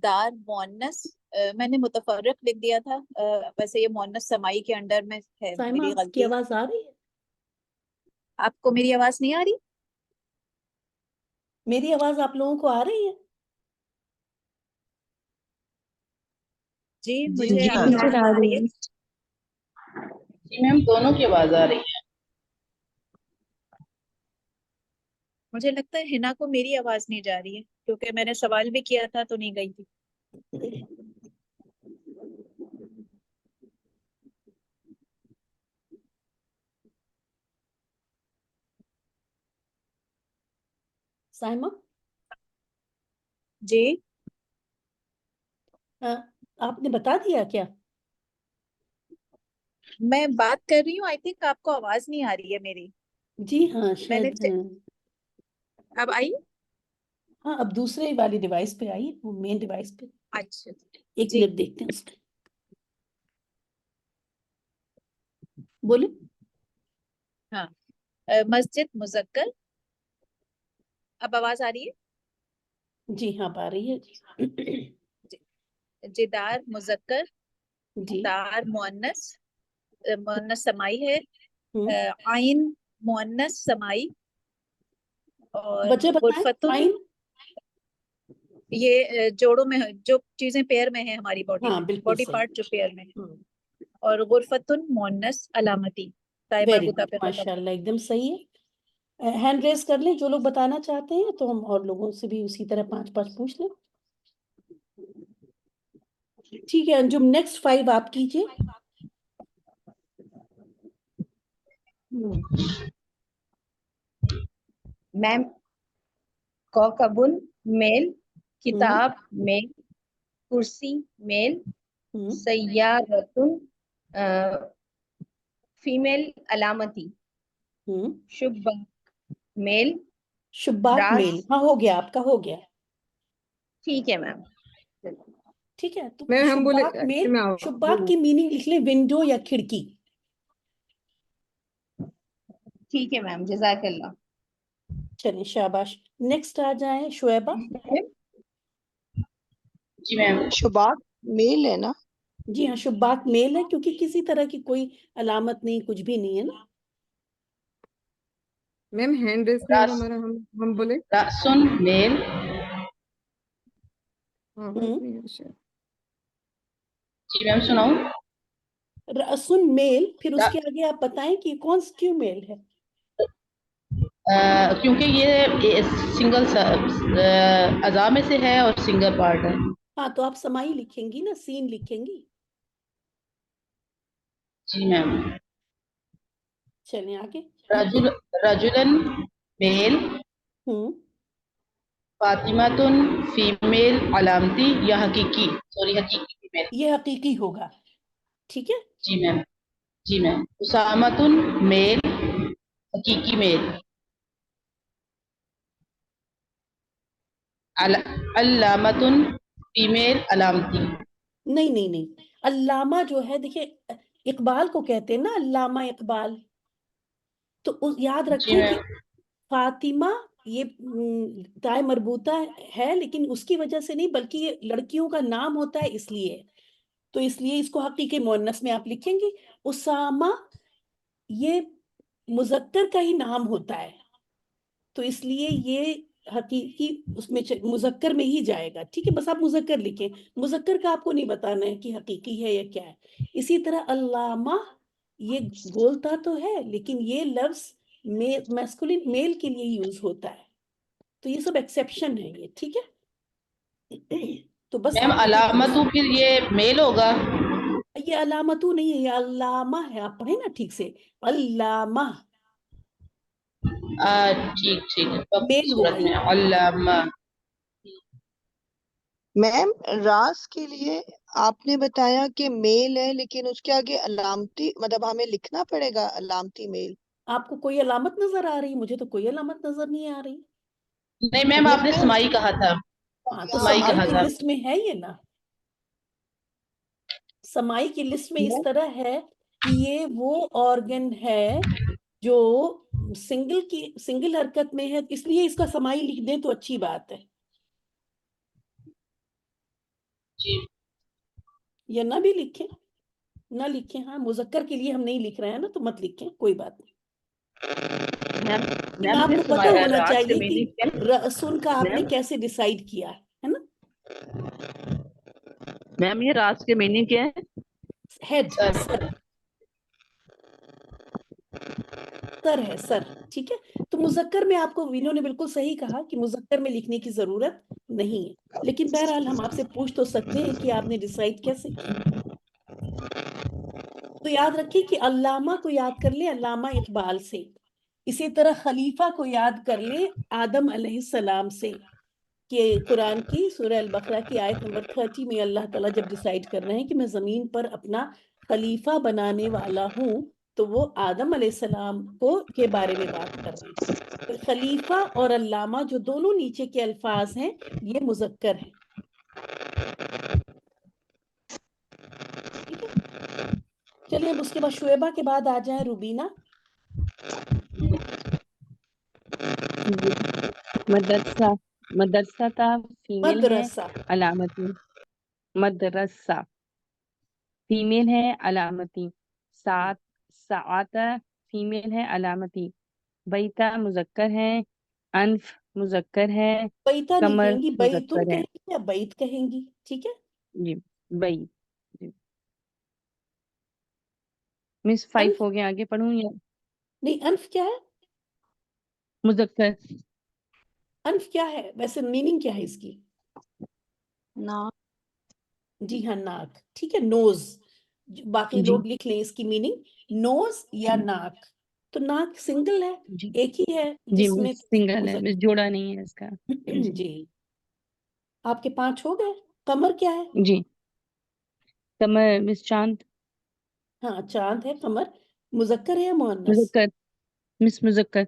دار مؤنث، میں نے متفرق لکھ دیا تھا، ویسے یہ مؤنث سمائی کے انڈر میں ہے، سائمہ، میری آپ کی غلطی۔ آواز آ رہی ہے؟ آپ کو میری آواز نہیں آ رہی؟ میری آواز آپ لوگوں کو آ رہی ہے؟ جی جی مجھے ہاں، آپ کی آواز آ رہی ہے۔ جی میم دونوں کی آواز آ رہی ہے۔ مجھے لگتا ہے حنا کو میری آواز نہیں جا رہی ہے، کیونکہ میں نے سوال بھی کیا تھا تو نہیں گئی تھی۔ سائمہ، جی آپ نے بتا دیا کیا؟ میں بات کر رہی ہوں، آئی تھنک آپ کو آواز نہیں آ رہی ہے میری۔ جی ہاں، میں نے شاید اب آئی؟ ہاں، اب دوسرے والی ڈیوائس پہ آئی، وہ مین ڈیوائس پہ۔ اچھا ایک جی منٹ دیکھتے ہیں اس کا، بولے۔ ہاں، مسجد مذکر، اب آواز آ رہی ہے؟ جی ہاں، آ رہی ہے۔ جدار مذکر، جی، دار مؤنث، مؤنث سمائی ہے، ہوں، عین مؤنث سمائی، اور بچے بتائیں، غرفتن، آئین۔ یہ جوڑوں میں جو چیزیں پیر میں ہیں ہماری باڈی ہاں میں، بالکل باڈی صحیح۔ پارٹ جو پیر میں ہے، اور غرفتن مؤنث علامتی، تائے ویری مربوطہ گڈ، پہ ختم۔ ماشاء اللہ، ایک دم صحیح ہے۔ ہینڈ ریز کر لیں جو لوگ بتانا چاہتے ہیں، تو ہم اور لوگوں سے بھی اسی طرح 5 پوچھ لیں۔ ٹھیک ہے انجم، نیکسٹ 5 آپ کیجئے۔ میم، کوکبن میل، کتاب میل، کرسی میل، سیارتن فیمیل علامتی، شب میل، شباک راس، میل، ہاں ہو گیا، آپ کا ہو گیا۔ ٹھیک ہے میم۔ ٹھیک ہے، تو میں ہم بولے شباک میل، میں شباک کی میننگ لکھ لیں ونڈو یا کھڑکی۔ ٹھیک ہے میم، جزاک اللہ۔ چلیں شاباش، نیکسٹ آ جائیں شعیبہ۔ جی میم، شباک میل ہے نا؟ جی ہاں، شباک میل ہے، کیونکہ کسی طرح کی کوئی علامت نہیں، کچھ بھی نہیں ہے نا۔ میم ہینڈ ریس نہیں ہوا راس ہمارا، ہم بولے راسن میل، ہاں بس نہیں ہے شاید۔ جی میم سناؤں؟ رأسن میل، پھر اس کے آگے آپ بتائیں کہ کون سی کیوں میل ہے؟ کیونکہ یہ سنگل اعضاء میں سے ہے اور سنگل پارٹ ہے۔ ہاں، تو آپ سمائی لکھیں گی نا، سین لکھیں گی۔ جی میم، چلیں آگے۔ رجلن میل، ہوں، فاطمتن فیمیل علامتی یا حقیقی، سوری حقیقی فیمیل۔ یہ حقیقی ہوگا، ٹھیک ہے۔ جی میم، جی میم، اسامتن میل، حقیقی میل، علامتن فیمیل علامتی۔ نہیں نہیں نہیں، علامہ جو ہے، دیکھیں اقبال کو کہتے ہیں نا علامہ اقبال، تو یاد جی رکھیں کہ میم، فاطمہ یہ تائے مربوطہ ہے، لیکن اس کی وجہ سے نہیں، بلکہ یہ لڑکیوں کا نام ہوتا ہے اس لیے، تو اس لیے اس کو حقیقی مؤنث میں آپ لکھیں گے۔ اسامہ یہ مذکر کا ہی نام ہوتا ہے، تو اس لیے یہ حقیقی اس میں مذکر میں ہی جائے گا، ٹھیک ہے، بس آپ مذکر لکھیں، مذکر کا آپ کو نہیں بتانا ہے کہ حقیقی ہے یا کیا ہے۔ اسی طرح علامہ یہ بولتا تو ہے، لیکن یہ لفظ میسکولین میل کے لیے یوز ہوتا ہے، تو یہ سب ایکسیپشن ہے یہ، ٹھیک ہے۔ تو بس میم آپ علامت پھر یہ میل ہوگا؟ یہ علامتو نہیں ہے، یہ علامہ ہے، آپ پڑھیں نا ٹھیک سے، علامہ ٹھیک ٹھیک، وقت کی میل ہوگا صورت میں یہ۔ علامہ۔ میم راس کے لیے آپ نے بتایا کہ میل ہے، لیکن اس کے آگے علامتی مطلب ہمیں لکھنا پڑے گا علامتی میل. آپ کو کوئی علامت نظر آ رہی؟ مجھے تو کوئی علامت نظر نہیں آ رہی. نہیں میم، آپ نے سمائی کہا تھا. ہاں تو سمائی سمائی کہا کی تھا. لسٹ میں ہے یہ نا، سمائی کی لسٹ میں اس طرح ہے کہ یہ وہ آرگن ہے جو سنگل حرکت میں ہے، اس لیے اس کا سمائی لکھ دیں تو اچھی بات ہے. جی یا نہ بھی لکھیں، نہ لکھیں. ہاں مذکر کے لیے ہم نہیں لکھ رہے ہیں نا، تو مت لکھیں، کوئی بات نہیں. میم. لیکن آپ کو پتا ہونا راس کے چاہیے کہ میننگ کیا ہے؟ رسول کا آپ نے میم کیسے ڈیسائیڈ کیا ہے نا. میم یہ راس کے میننگ کیا ہے؟ ہیڈ، سر. سر، سر ہے، سر. ٹھیک ہے. تو مذکر میں آپ کو وینو نے بالکل صحیح کہا کہ مذکر میں لکھنے کی ضرورت نہیں ہے، لیکن بہرحال ہم آپ سے پوچھ تو سکتے ہیں کہ آپ نے ڈیسائیڈ کیسے کیا. تو یاد رکھیے کہ علامہ کو یاد کر لیں علامہ اقبال سے، اسی طرح خلیفہ کو یاد کر لیں آدم علیہ السلام سے. کہ قرآن کی سورہ البقرہ کی آیت نمبر 30 میں اللہ تعالیٰ جب ڈیسائیڈ کر رہے ہیں کہ میں زمین پر اپنا خلیفہ بنانے والا ہوں، تو وہ آدم علیہ السلام کے بارے میں بات کر رہے ہیں. خلیفہ اور علامہ جو دونوں نیچے کے الفاظ ہیں یہ مذکر ہیں. ٹھیک ہے. چلیے اب اس کے بعد شعیبہ کے بعد آ جائیں روبینہ. مدرسہ. مدرسہ کا فیمیل ہے مدرسہ. علامتی. مدرسہ فیمیل ہے علامتی. سات ساعت فیمیل ہے علامتی. بیتا مذکر ہے. انف مذکر ہے. بیتا نہیں کمر کہیں گی، بیتن مذکر ہے. کہیں گی یا بیت کہیں گی. ٹھیک ہے. جی بئی. جی مس 5 انف ہو گیا، آگے پڑھوں یا نہیں، انف کیا ہے؟ مذکر؟ انف کیا ہے ویسے، میننگ کیا ہے اس کی؟ نا جی ہاں، ناک. ٹھیک ہے. نوز. باقی جی لوگ لکھ لیں اس کی میننگ نوز یا ناک. تو ناک سنگل ہے، جی ایک ہی ہے جی جس میں مس سنگل ہے، مس مذکر. جوڑا نہیں ہے اس کا. جی جی. آپ کے 5 ہو گئے. قمر کیا ہے؟ جی کمر مس چاند. ہاں چاند ہے. قمر مذکر ہے یا مؤنث؟ مذکر. مس مذکر.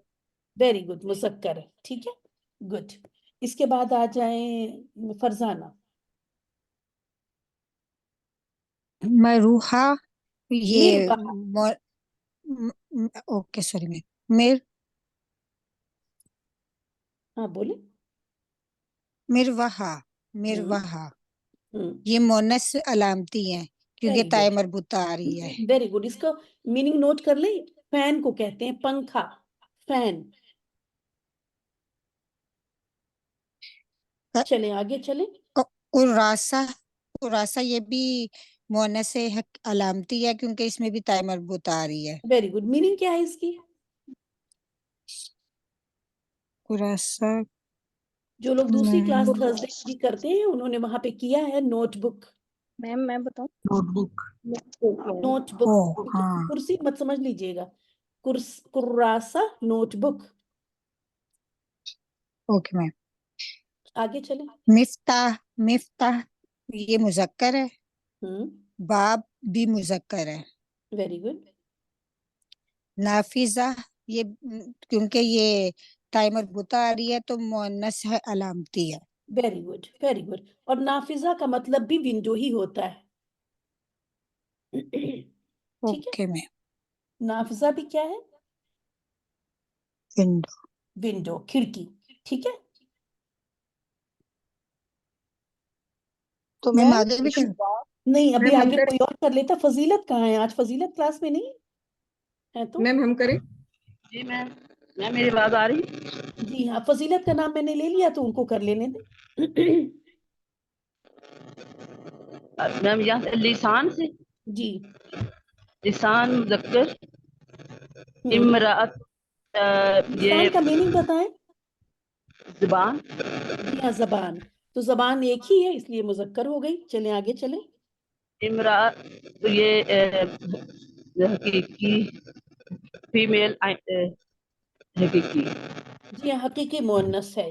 ویری گڈ، مذکر ہے. ٹھیک ہے. گڈ. اس کے بعد آ جائیں فرزانہ. مروحہ. یہ مروہ. اوکے سوری میر ہاں بولے. مروحہ. ہوں مروحہ ہوں. یہ مونس علامتی ہیں کیونکہ ویری تائے گڈ، مربوطہ آ رہی ہے. Very good. اس کو میننگ نوٹ کر لیں. فین کو کہتے ہیں پنکھا. فین. چلیں آگے چلیں. قراسہ. قراسہ یہ بھی مونس علامتی ہے کیونکہ اس میں بھی تائے مربوطہ آ رہی ہے. Very good. میننگ کیا ہے اس کی؟ قراسہ جو لوگ دوسری کلاس تھرسڈے بھی کرتے ہیں انہوں نے وہاں پہ کیا ہے نوٹ بک. میم میں بتاؤں؟ Note book. نوٹ او بک. ہاں کرسی مت سمجھ لیجئے گا. کراسہ نوٹ بک. Okay ma'am. آگے چلیں. مفتاح. مفتاح یہ مذکر ہے. ہوں. باب بھی مذکر ہے. Very good. نافذہ یہ کیونکہ یہ تائے مربوطہ آ رہی ہے تو مؤنث ہے علامتی ہے. Very good, very good. اور نافذہ کا مطلب بھی ونڈو ہی ہوتا ہے. ٹھیک ہے. Okay ma'am. نافذہ بھی کیا ہے؟ ونڈو. ونڈو، کھڑکی. ٹھیک ہے. تو میم میم آگے بھی کر نہیں ابھی میم ہم آگے کریں. کوئی اور کر لیتا. فضیلت کہاں ہے؟ آج فضیلت کلاس میں نہیں ہے تو. میم ہم کریں. جی میم. میم میری آواز آ رہی؟ جی ہاں، فضیلت کا نام میں نے لے لیا تو ان کو کر لینے دیں. میم یہاں سے لسان سے. جی. لسان مذکر. ہوں. امرأت لسان یہ کا میننگ بتائیں. زبان. جی ہاں، زبان. تو زبان ایک ہی ہے اس لیے مذکر ہو گئی. چلیں آگے چلیں. امرأت تو یہ حقیقی فیمیل حقیقی. جی ہاں، حقیقی مؤنث ہے.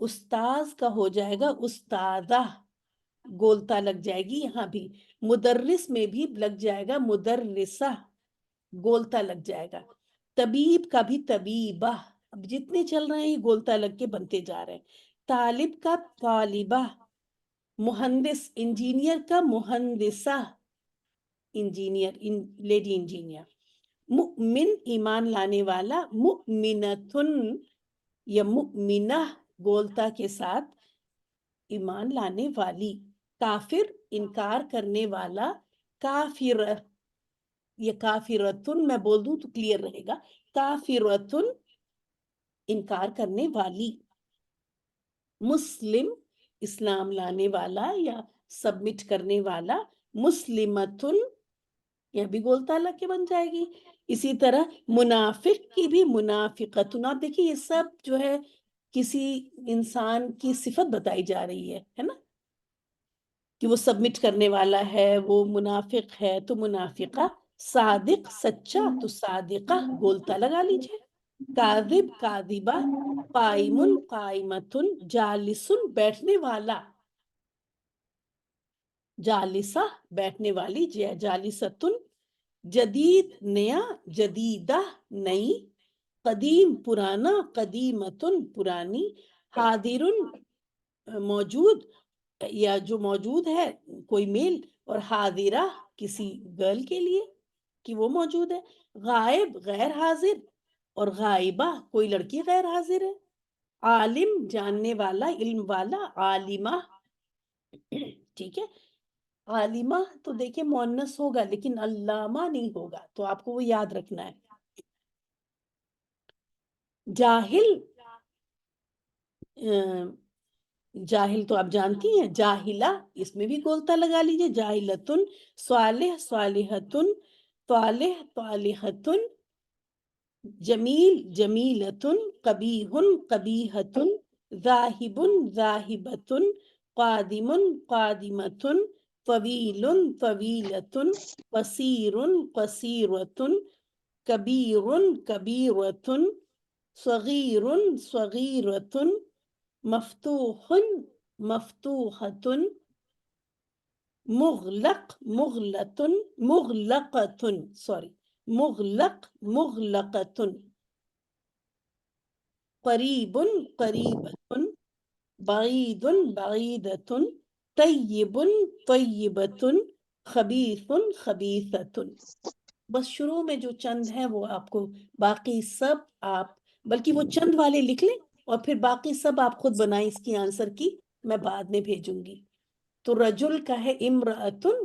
استاذ کا ہو جائے گا استادہ، گولتا لگ جائے گی یہاں بھی. مدرس میں بھی لگ جائے گا مدرسہ، گولتا لگ جائے گا. طبیب کا بھی طبیبہ، اب جتنے چل رہے ہیں یہ گولتا لگ کے بنتے جا رہے ہیں. طالب کا طالبہ، مہندس انجینئر کا مہندسہ، انجینئر لیڈی انجینئر. مؤمن ایمان لانے والا، مؤمنتن یا مؤمنہ گولتا کے ساتھ ایمان لانے والی. کافر انکار کرنے والا، کافر یا کافرتن میں بول دوں تو کلیئر رہے گا، کافرتن انکار کرنے والی. مسلم اسلام لانے والا یا سبمٹ کرنے والا، مسلمتن یہ بھی گولتا لگ کے بن جائے گی. اسی طرح منافق کی بھی منافقتن. آپ دیکھیے یہ سب جو ہے کسی انسان کی صفت بتائی جا رہی ہے نا، کہ وہ سبمٹ کرنے والا ہے، وہ منافق ہے تو منافقہ. صادق سچا تو صادقہ گولتا لگا لیجیے. کاذب کاذبہ. قائم قائمتن. جالسن بیٹھنے والا، جالسہ بیٹھنے والی، جالستن. جدید نیا، جدیدہ نئی. قدیم پرانا، قدیمتن پرانی. حاضرن موجود یا جو موجود ہے کوئی میل، اور حاضرہ کسی گرل کے لیے کہ وہ موجود ہے. غائب غیر حاضر، اور غائبہ کوئی لڑکی غیر حاضر ہے. عالم جاننے والا، علم والا. عالمہ ٹھیک ہے. عالمہ تو دیکھیں مؤنث ہوگا لیکن علامہ نہیں ہوگا، تو آپ کو وہ یاد رکھنا ہے. جاہل، جاہل تو آپ جانتی ہیں. جاہلہ اس میں بھی گولتا لگا لیجیے. جاہلتن. صالح صالحتن. طالح طالحتن. جمیل جمیلتن. قبیح قبیحتن. ذاہب ذاہبتن. قادم قادمتن. طویل طویلتن. قصیر قصیرتن. کبیر کبیرتن. صغیر صغیرتن. مفتوح مفتوحتن. مغلق مغلتن مغلقتن مغلق مغلقتن. قریب قریبتن. بعید بعیدتن. طیب طیبتن. خبیث خبیثتن. بس شروع میں جو چند ہیں وہ آپ کو، باقی سب آپ بلکہ وہ چند والے لکھ لیں اور پھر باقی سب آپ خود بنائیں. اس کی آنسر کی میں بعد میں بھیجوں گی. تو رجل کا ہے امرأتن،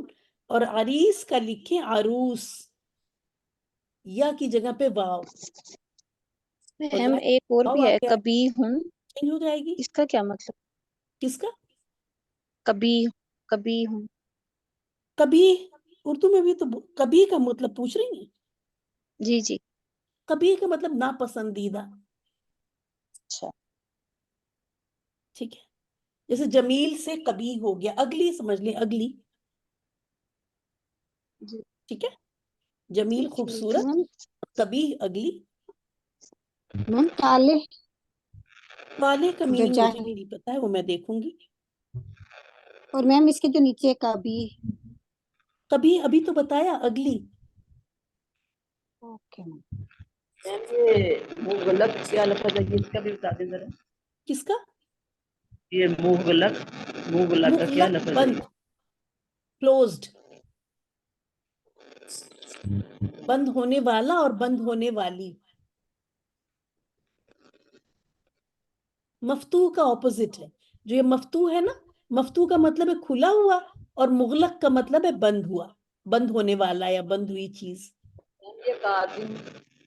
اور عریس کا لکھیں عروس، یا کی جگہ پہ واو. میم ایک اور بھی ہے، کبھی ہوں، چینج ہو جائے گی. اس کا کیا مطلب؟ کس کا؟ کبھی کبھی ہوں. کبھی اردو میں بھی تو کبھی کا مطلب پوچھ رہی ہیں؟ جی جی. کبھی کا مطلب ناپسندیدہ. اچھا ٹھیک ہے. جیسے جمیل سے کبھی ہو گیا، اگلی سمجھ لیں، اگلی. ٹھیک ہے. جمیل خوبصورت، کبھی اگلی. میم کالے، والے کا جو میننگ مجھے جاہل، بھی نہیں پتا ہے، وہ میں دیکھوں گی. اور میم اس کے جو نیچے کبھی. کبھی ابھی تو بتایا، اگلی. Okay ma'am. یہ مغلق کیا لفظ ہے، اس کا بھی بتا دیں ذرا. کس کا؟ یہ مغلق، مغلق کا کیا مغلق لفظ ہے؟ بند، کلوزڈ، بند ہونے والا اور بند ہونے والی. مفتوح کا اپوزٹ ہے. جو یہ مفتوح ہے نا، مفتوح کا مطلب ہے کھلا ہوا، اور مغلق کا مطلب ہے بند ہوا، بند ہونے والا یا بند ہوئی چیز. یہ قادم،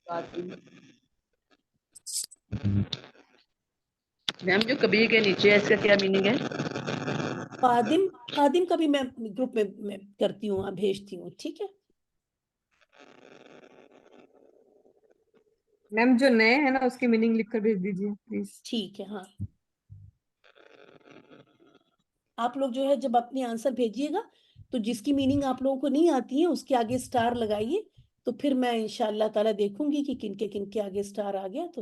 قادم میم جو کبھی کے نیچے ہے اس کا کیا میننگ ہے؟ قادم، قادم کا بھی میں گروپ میں کرتی ہوں، بھیجتی ہوں. ٹھیک ہے. میم جو نئے ہیں نا اس کی میننگ لکھ کر بھیج دیجیے پلیز. ٹھیک ہے. ہاں آپ لوگ جو ہے جب اپنی آنسر بھیجیے گا تو جس کی میننگ آپ لوگوں کو نہیں آتی ہے اس کے آگے سٹار لگائیے، تو پھر میں انشاءاللہ تعالیٰ دیکھوں گی کہ کن کے آگے سٹار آ گیا تو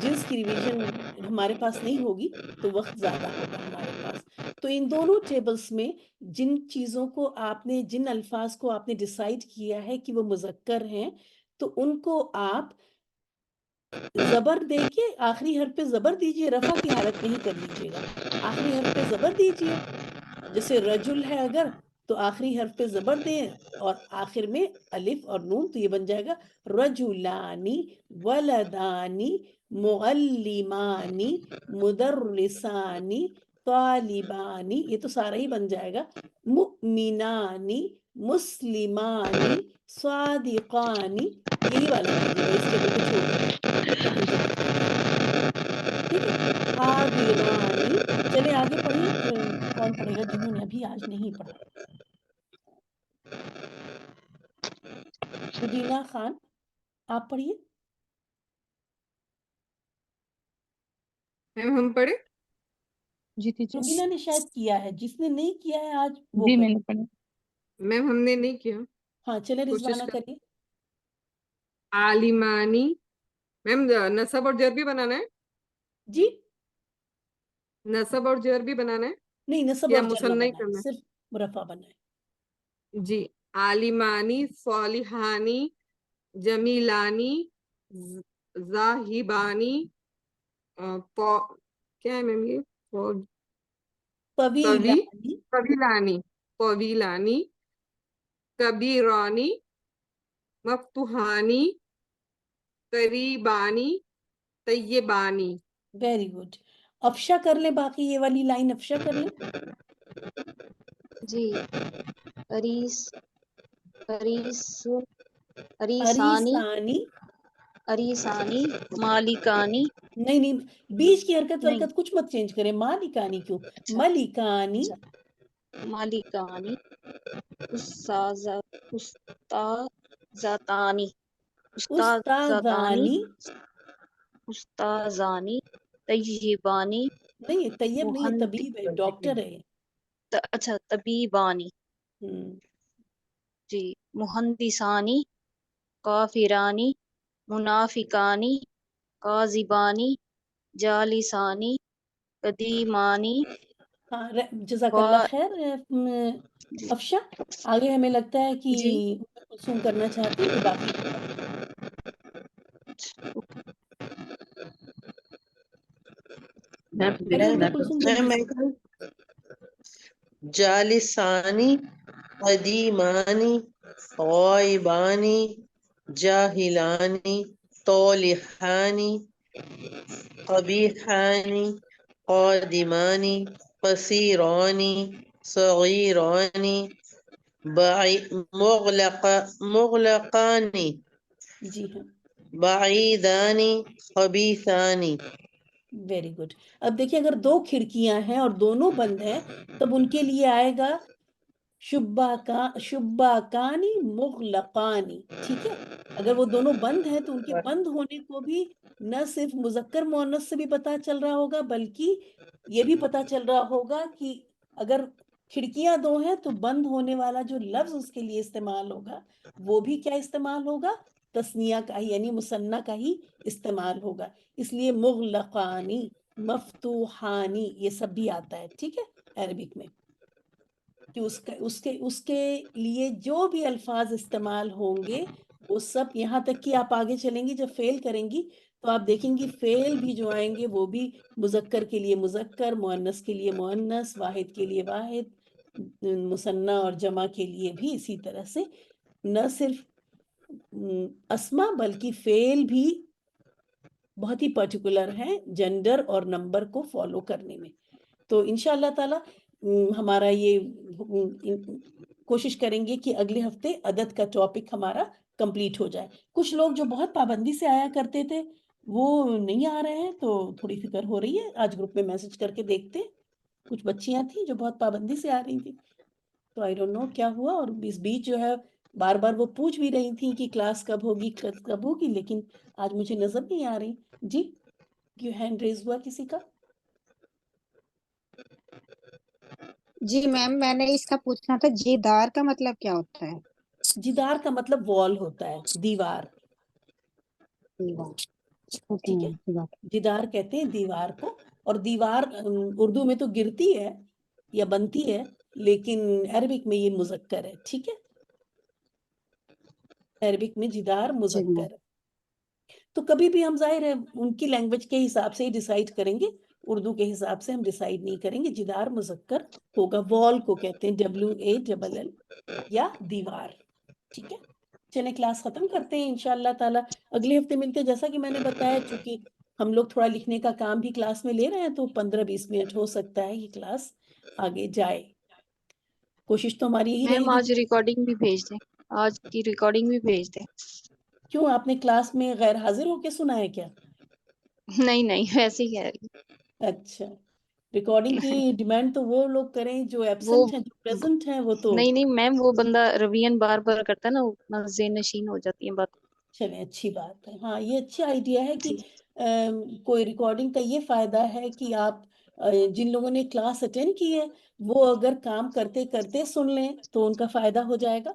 جنس کی ریویژن ہمارے پاس نہیں ہوگی تو وقت زیادہ ہوگا ہمارے پاس. تو ان دونوں ٹیبلز میں جن چیزوں کو آپ نے، جن الفاظ کو آپ نے ڈیسائیڈ کیا ہے کہ وہ مذکر ہیں، تو ان کو آپ زبر دے کے آخری حرف پہ زبر دیجئے، رفع کی حالت میں ہی کر لیجئے گا. آخری حرف پہ زبر دیجئے، جیسے رجل ہے اگر تو آخری حرف پہ زبر دیں اور آخر میں الف اور نون، تو یہ بن جائے گا رجلانی ولدانی معلمانی مدرسانی طالبانی. یہ تو سارا ہی بن جائے گا مؤمنانی مسلمانی صادقانی. یہی والا کیجیے گا، اس ٹیبل کو چھوڑ دیجیے جب ہم جمع کریں گے. ٹھیک ہے. حاضرانی. چلے آگے پڑھیے. کون پڑھے گا جنہوں نے ابھی آج نہیں پڑھا؟ مدینہ خان آپ پڑھیے. میم ہم پڑھے؟ جی ٹیچر. روبینہ نے شاید کیا ہے، جس نے نہیں کیا ہے آج وہ جی میں کرے. نے پڑھا. میم ہم نے نہیں کیا. ہاں چلے کوشش رضوانہ کر. کریے. عالمانی. میم نصب اور جر بھی بنانا ہے؟ جی نصب اور جر بھی بنانا ہے نہیں، نصب یا اور جر نہ مثنی بنائیں، کرنا صرف مرفع بنائیں. ہے؟ جی. عالمانی صالحانی جمیلانی زاہبانی کیا ہے میم یہ؟ طویلانی. طویلانی طویلانی کبیرانی مفتوحانی قریبانی طیبانی. Very good. افشا کر لیں، باقی یہ والی لائن افشا کر لیں. جی. اریس اریس اریسانی اریسانی. اریسانی مالکانی. نہیں نہیں، بیچ کی حرکت نہیں ورکت کچھ مت چینج کریں. مالکانی کیوں؟ ملکانی. اچھا. مالکانی استاذانی استاذانی استاذانی. استاذانی طیبانی نہیں یہ طیب نہیں ہے، مہند طبیب ہے، ڈاکٹر ہے. اچھا طبیبانی. ہم، جی. مہندسانی کافرانی منافقانی کاذبانی جالسانی قدیمانی. ہاں جزاک و اللہ خیر. افشا آگے ہمیں لگتا ہے کہ جی. کلثوم کرنا چاہتی ہے، تو باقی کو کریں. ارے کلثوم جلدی سے. جالسانی قدیمانی غائبانی جاہلانی طولحانی قبیحانی قادمانی قصیرانی صغیرانی مغلقانی جی ہاں بعیدانی خبیثانی. Very good. اب دیکھیں اگر دو کھڑکیاں ہیں اور دونوں بند ہیں تب ان کے لیے آئے گا شباکانی مغلقانی. ٹھیک ہے. اگر وہ دونوں بند ہیں تو ان کے بند ہونے کو بھی نہ صرف مذکر مؤنث سے بھی پتہ چل رہا ہوگا، بلکہ یہ بھی پتہ چل رہا ہوگا کہ اگر کھڑکیاں دو ہیں تو بند ہونے والا جو لفظ اس کے لیے استعمال ہوگا وہ بھی کیا استعمال ہوگا؟ تثنیہ کا ہی، یعنی مثنیٰ کا ہی استعمال ہوگا. اس لیے مغلقانی مفتوحانی یہ سب بھی آتا ہے. ٹھیک ہے عربک میں کہ اس کے لیے جو بھی الفاظ استعمال ہوں گے وہ سب، یہاں تک کہ آپ آگے چلیں گی جب فعل کریں گی تو آپ دیکھیں گی فعل بھی جو آئیں گے وہ بھی مذکر کے لیے مذکر، مؤنث کے لیے مؤنث، واحد کے لیے واحد، مثنیٰ اور جمع کے لیے بھی اسی طرح سے. نہ صرف اسما بلکہ فعل بھی بہت ہی پرٹیکولر ہیں جنڈر اور نمبر کو فالو کرنے میں. تو انشاءاللہ تعالی ہمارا یہ کوشش کریں گے کہ اگلے ہفتے عدد کا ٹاپک ہمارا کمپلیٹ ہو جائے. کچھ لوگ جو بہت پابندی سے آیا کرتے تھے وہ نہیں آ رہے ہیں، تو تھوڑی فکر ہو رہی ہے. آج گروپ میں میسج کر کے دیکھتے. کچھ بچیاں تھیں جو بہت پابندی سے آ رہی تھیں، تو آئی ڈونٹ نو کیا ہوا. اور اس بیچ جو ہے بار بار وہ پوچھ بھی رہی تھیں کہ کلاس کب ہوگی، لیکن آج مجھے نظر نہیں آ رہی. جی کیوں ہینڈ ریز ہوا کسی کا؟ جی میم میں نے اس کا پوچھنا تھا، جیدار کا مطلب کیا ہوتا ہے؟ جدار کا مطلب وال ہوتا ہے، دیوار. ٹھیک ہے, جدار کہتے ہیں دیوار کو, اور دیوار اردو میں تو گرتی ہے یا بنتی ہے, لیکن عربک میں یہ مذکر ہے. ٹھیک ہے, عربک میں جدار مذکر ہے. تو کبھی بھی ہم ظاہر ہے ان کی لینگویج کے حساب سے ہی ڈیسائیڈ کریں گے, اردو کے حساب سے ہم ڈیسائیڈ نہیں کریں گے. جدار مذکر ہوگا, وال کو کہتے ہیں WALL یا دیوار. ٹھیک ہے, چلیں کلاس ختم کرتے ہیں انشاءاللہ تعالی. اگلے ہفتے ملتے ہیں. جیسا کہ میں نے بتایا, چونکہ ہم لوگ تھوڑا لکھنے کا کام بھی کلاس میں لے رہے ہیں, تو 15-20 منٹ ہو سکتا ہے یہ کلاس آگے جائے. کوشش تو ہماری یہی میم رہے گی. آج ریکارڈنگ بھی بھیج دیں, آج کی ریکارڈنگ بھی بھیج دیں. کیوں, آپ نے کلاس میں غیر حاضر ہو کے سنا ہے کیا؟ نہیں ویسے ہی کہہ رہی اچھا, ریکارڈنگ کی ڈیمانڈ تو وہ لوگ کریں جو وہ ایبسنٹ ہیں, جو پریزنٹ ہیں وہ تو. نہیں میم, وہ بندہ روین بار بار کرتا ہے نا, وہ ذہن نشین ہو جاتی ہیں بات. چلیں اچھی بات ہے. ہاں, یہ اچھی آئیڈیا ہے کہ جی کوئی ریکارڈنگ کا یہ فائدہ ہے کہ آپ جن لوگوں نے کلاس اٹینڈ کی ہے وہ اگر کام کرتے کرتے سن لیں تو ان کا فائدہ ہو جائے گا,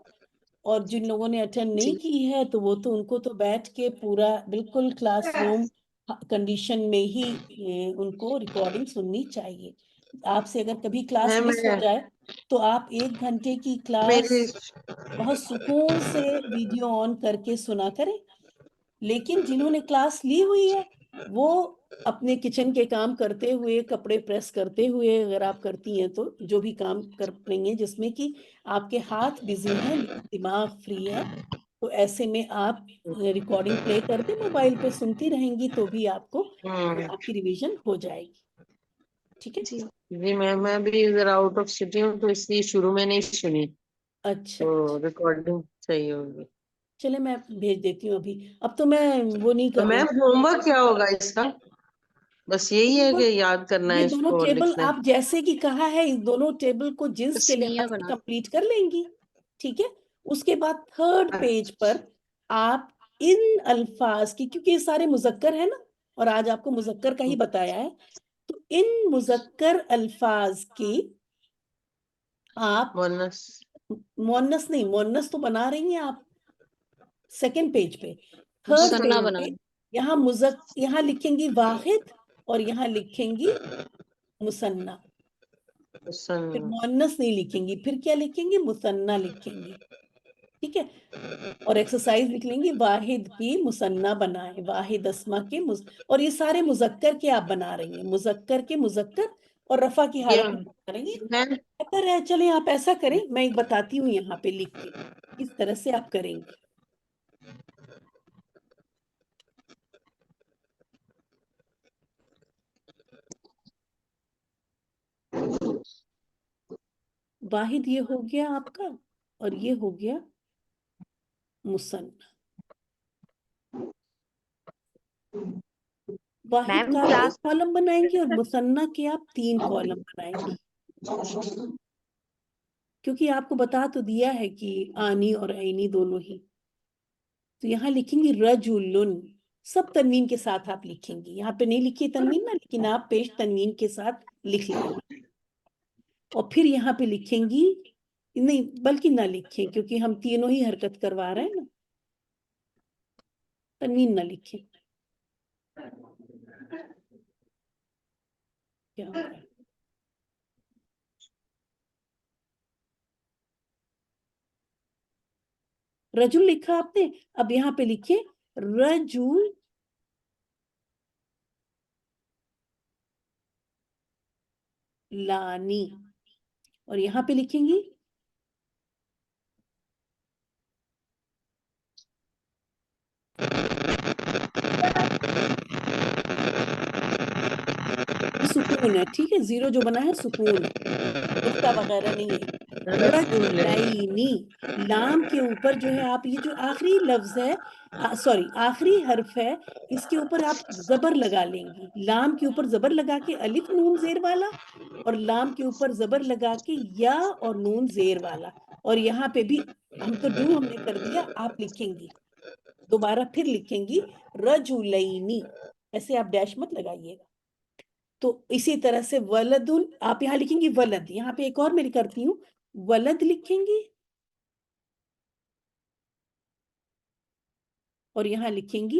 اور جن لوگوں نے اٹینڈ جی نہیں کی ہے تو وہ تو ان کو تو بیٹھ کے پورا بالکل کلاس روم کنڈیشن میں ہی ان کو ریکارڈنگ سننی چاہیے. آپ سے اگر کبھی کلاس میم مس ہو جائے تو آپ 1 گھنٹے کی کلاس میری بہت سکون سے ویڈیو آن کر کے سنا کریں. لیکن جنہوں نے کلاس لی ہوئی ہے وہ اپنے کچن کے کام کرتے ہوئے, کپڑے پریس کرتے ہوئے, اگر آپ کرتی ہیں تو جو بھی کام کر رہی ہیں جس میں کہ آپ کے ہاتھ بزی ہیں لیکن دماغ فری ہے, تو ایسے میں آپ ریکارڈنگ پلے کر دیں, موبائل پہ سنتی رہیں گی تو بھی آپ کو آپ کی ریویژن ہو جائے گی. ٹھیک ہے, جی جی میم, میں بھی ذرا آؤٹ آف سٹی ہوں تو اس لیے شروع میں نہیں سنی, اچھا تو ریکارڈنگ صحیح ہوگی. چلے میں بھیج دیتی ہوں ابھی. اب تو میں وہ نہیں تو کروں میم گی. ہوم ورک کیا ہوگا اس کا؟ بس یہی ہے کہ یاد کرنا ہے یہ اس دونوں کو اور ٹیبل لکھنا ہے. آپ جیسے کہ کہا ہے, اس دونوں ٹیبل کو جنس کے تسنیہ لحاظ سے بنا کمپلیٹ کر لیں گی. ٹھیک ہے, اس کے بعد 3rd پیج پر آپ ان الفاظ کی, کیونکہ یہ سارے مذکر ہیں نا اور آج آپ کو مذکر کا ہی بتایا ہے, تو ان مذکر الفاظ کی آپ مونس مونس نہیں, مونس تو بنا رہی ہیں آپ 2nd پیج پہ. 3rd مثنیٰ پیج پہ بنانا. یہاں لکھیں گی واحد اور یہاں لکھیں گی مثنیٰ. پھر مؤنث نہیں لکھیں گی, پھر کیا لکھیں گی؟ مثنیٰ لکھیں گی. ٹھیک ہے, اور ایکسرسائز لکھ لیں گی, واحد کی مثنیٰ بنائیں, واحد اسما کے اور یہ سارے مذکر کے آپ بنا رہی ہیں, مذکر کے مذکر اور رفع کی حالت میں بنا رہی ہیں. میم بہتر ہے, چلیں آپ ایسا کریں, میں ایک بتاتی ہوں یہاں پہ لکھ کے, اس طرح سے آپ کریں گے. واحد یہ ہو گیا آپ کا, اور یہ ہو گیا مثنیٰ. واحد میم کا آپ 1 کلاس کالم بنائیں گے اور مثنیٰ کے آپ 3 کالم بنائیں گے, کیونکہ آپ کو بتا تو دیا ہے کہ آنی اور عینی دونوں ہی. تو یہاں لکھیں گی رجلن, سب تنوین کے ساتھ آپ لکھیں گی. یہاں پہ نہیں لکھی تنوین نا, لیکن آپ پیش تنوین کے ساتھ لکھ لیں گی. اور پھر یہاں پہ لکھیں گی, نہیں بلکہ نہ لکھیں, کیونکہ ہم تینوں ہی حرکت کروا رہے ہیں نا, تنوین نہ لکھیں. کیا ہو رہا ہے؟ رجل لکھا آپ نے, اب یہاں پہ لکھیں رجل لانی, اور یہاں پہ لکھیں گی سکون ہے. ٹھیک ہے, 0 جو بنا ہے سکون ہے, نقطہ وغیرہ نہیں ہے. رجلینی, لام کے اوپر جو ہے آپ یہ جو آخری لفظ ہے, سوری آخری حرف ہے, اس کے اوپر آپ زبر لگا لیں گی. لام کے اوپر زبر لگا کے الف نون زیر والا, اور لام کے اوپر زبر لگا کے یا اور نون زیر والا. اور یہاں پہ بھی ہم نے کر دیا, آپ لکھیں گی دوبارہ, پھر لکھیں گی رجلینی, ایسے آپ ڈیش مت لگائیے گا. تو اسی طرح سے ولد, آپ یہاں لکھیں گی ولد, یہاں پہ ایک اور میں کرتی ہوں, ولد لکھیں گی اور یہاں لکھیں گی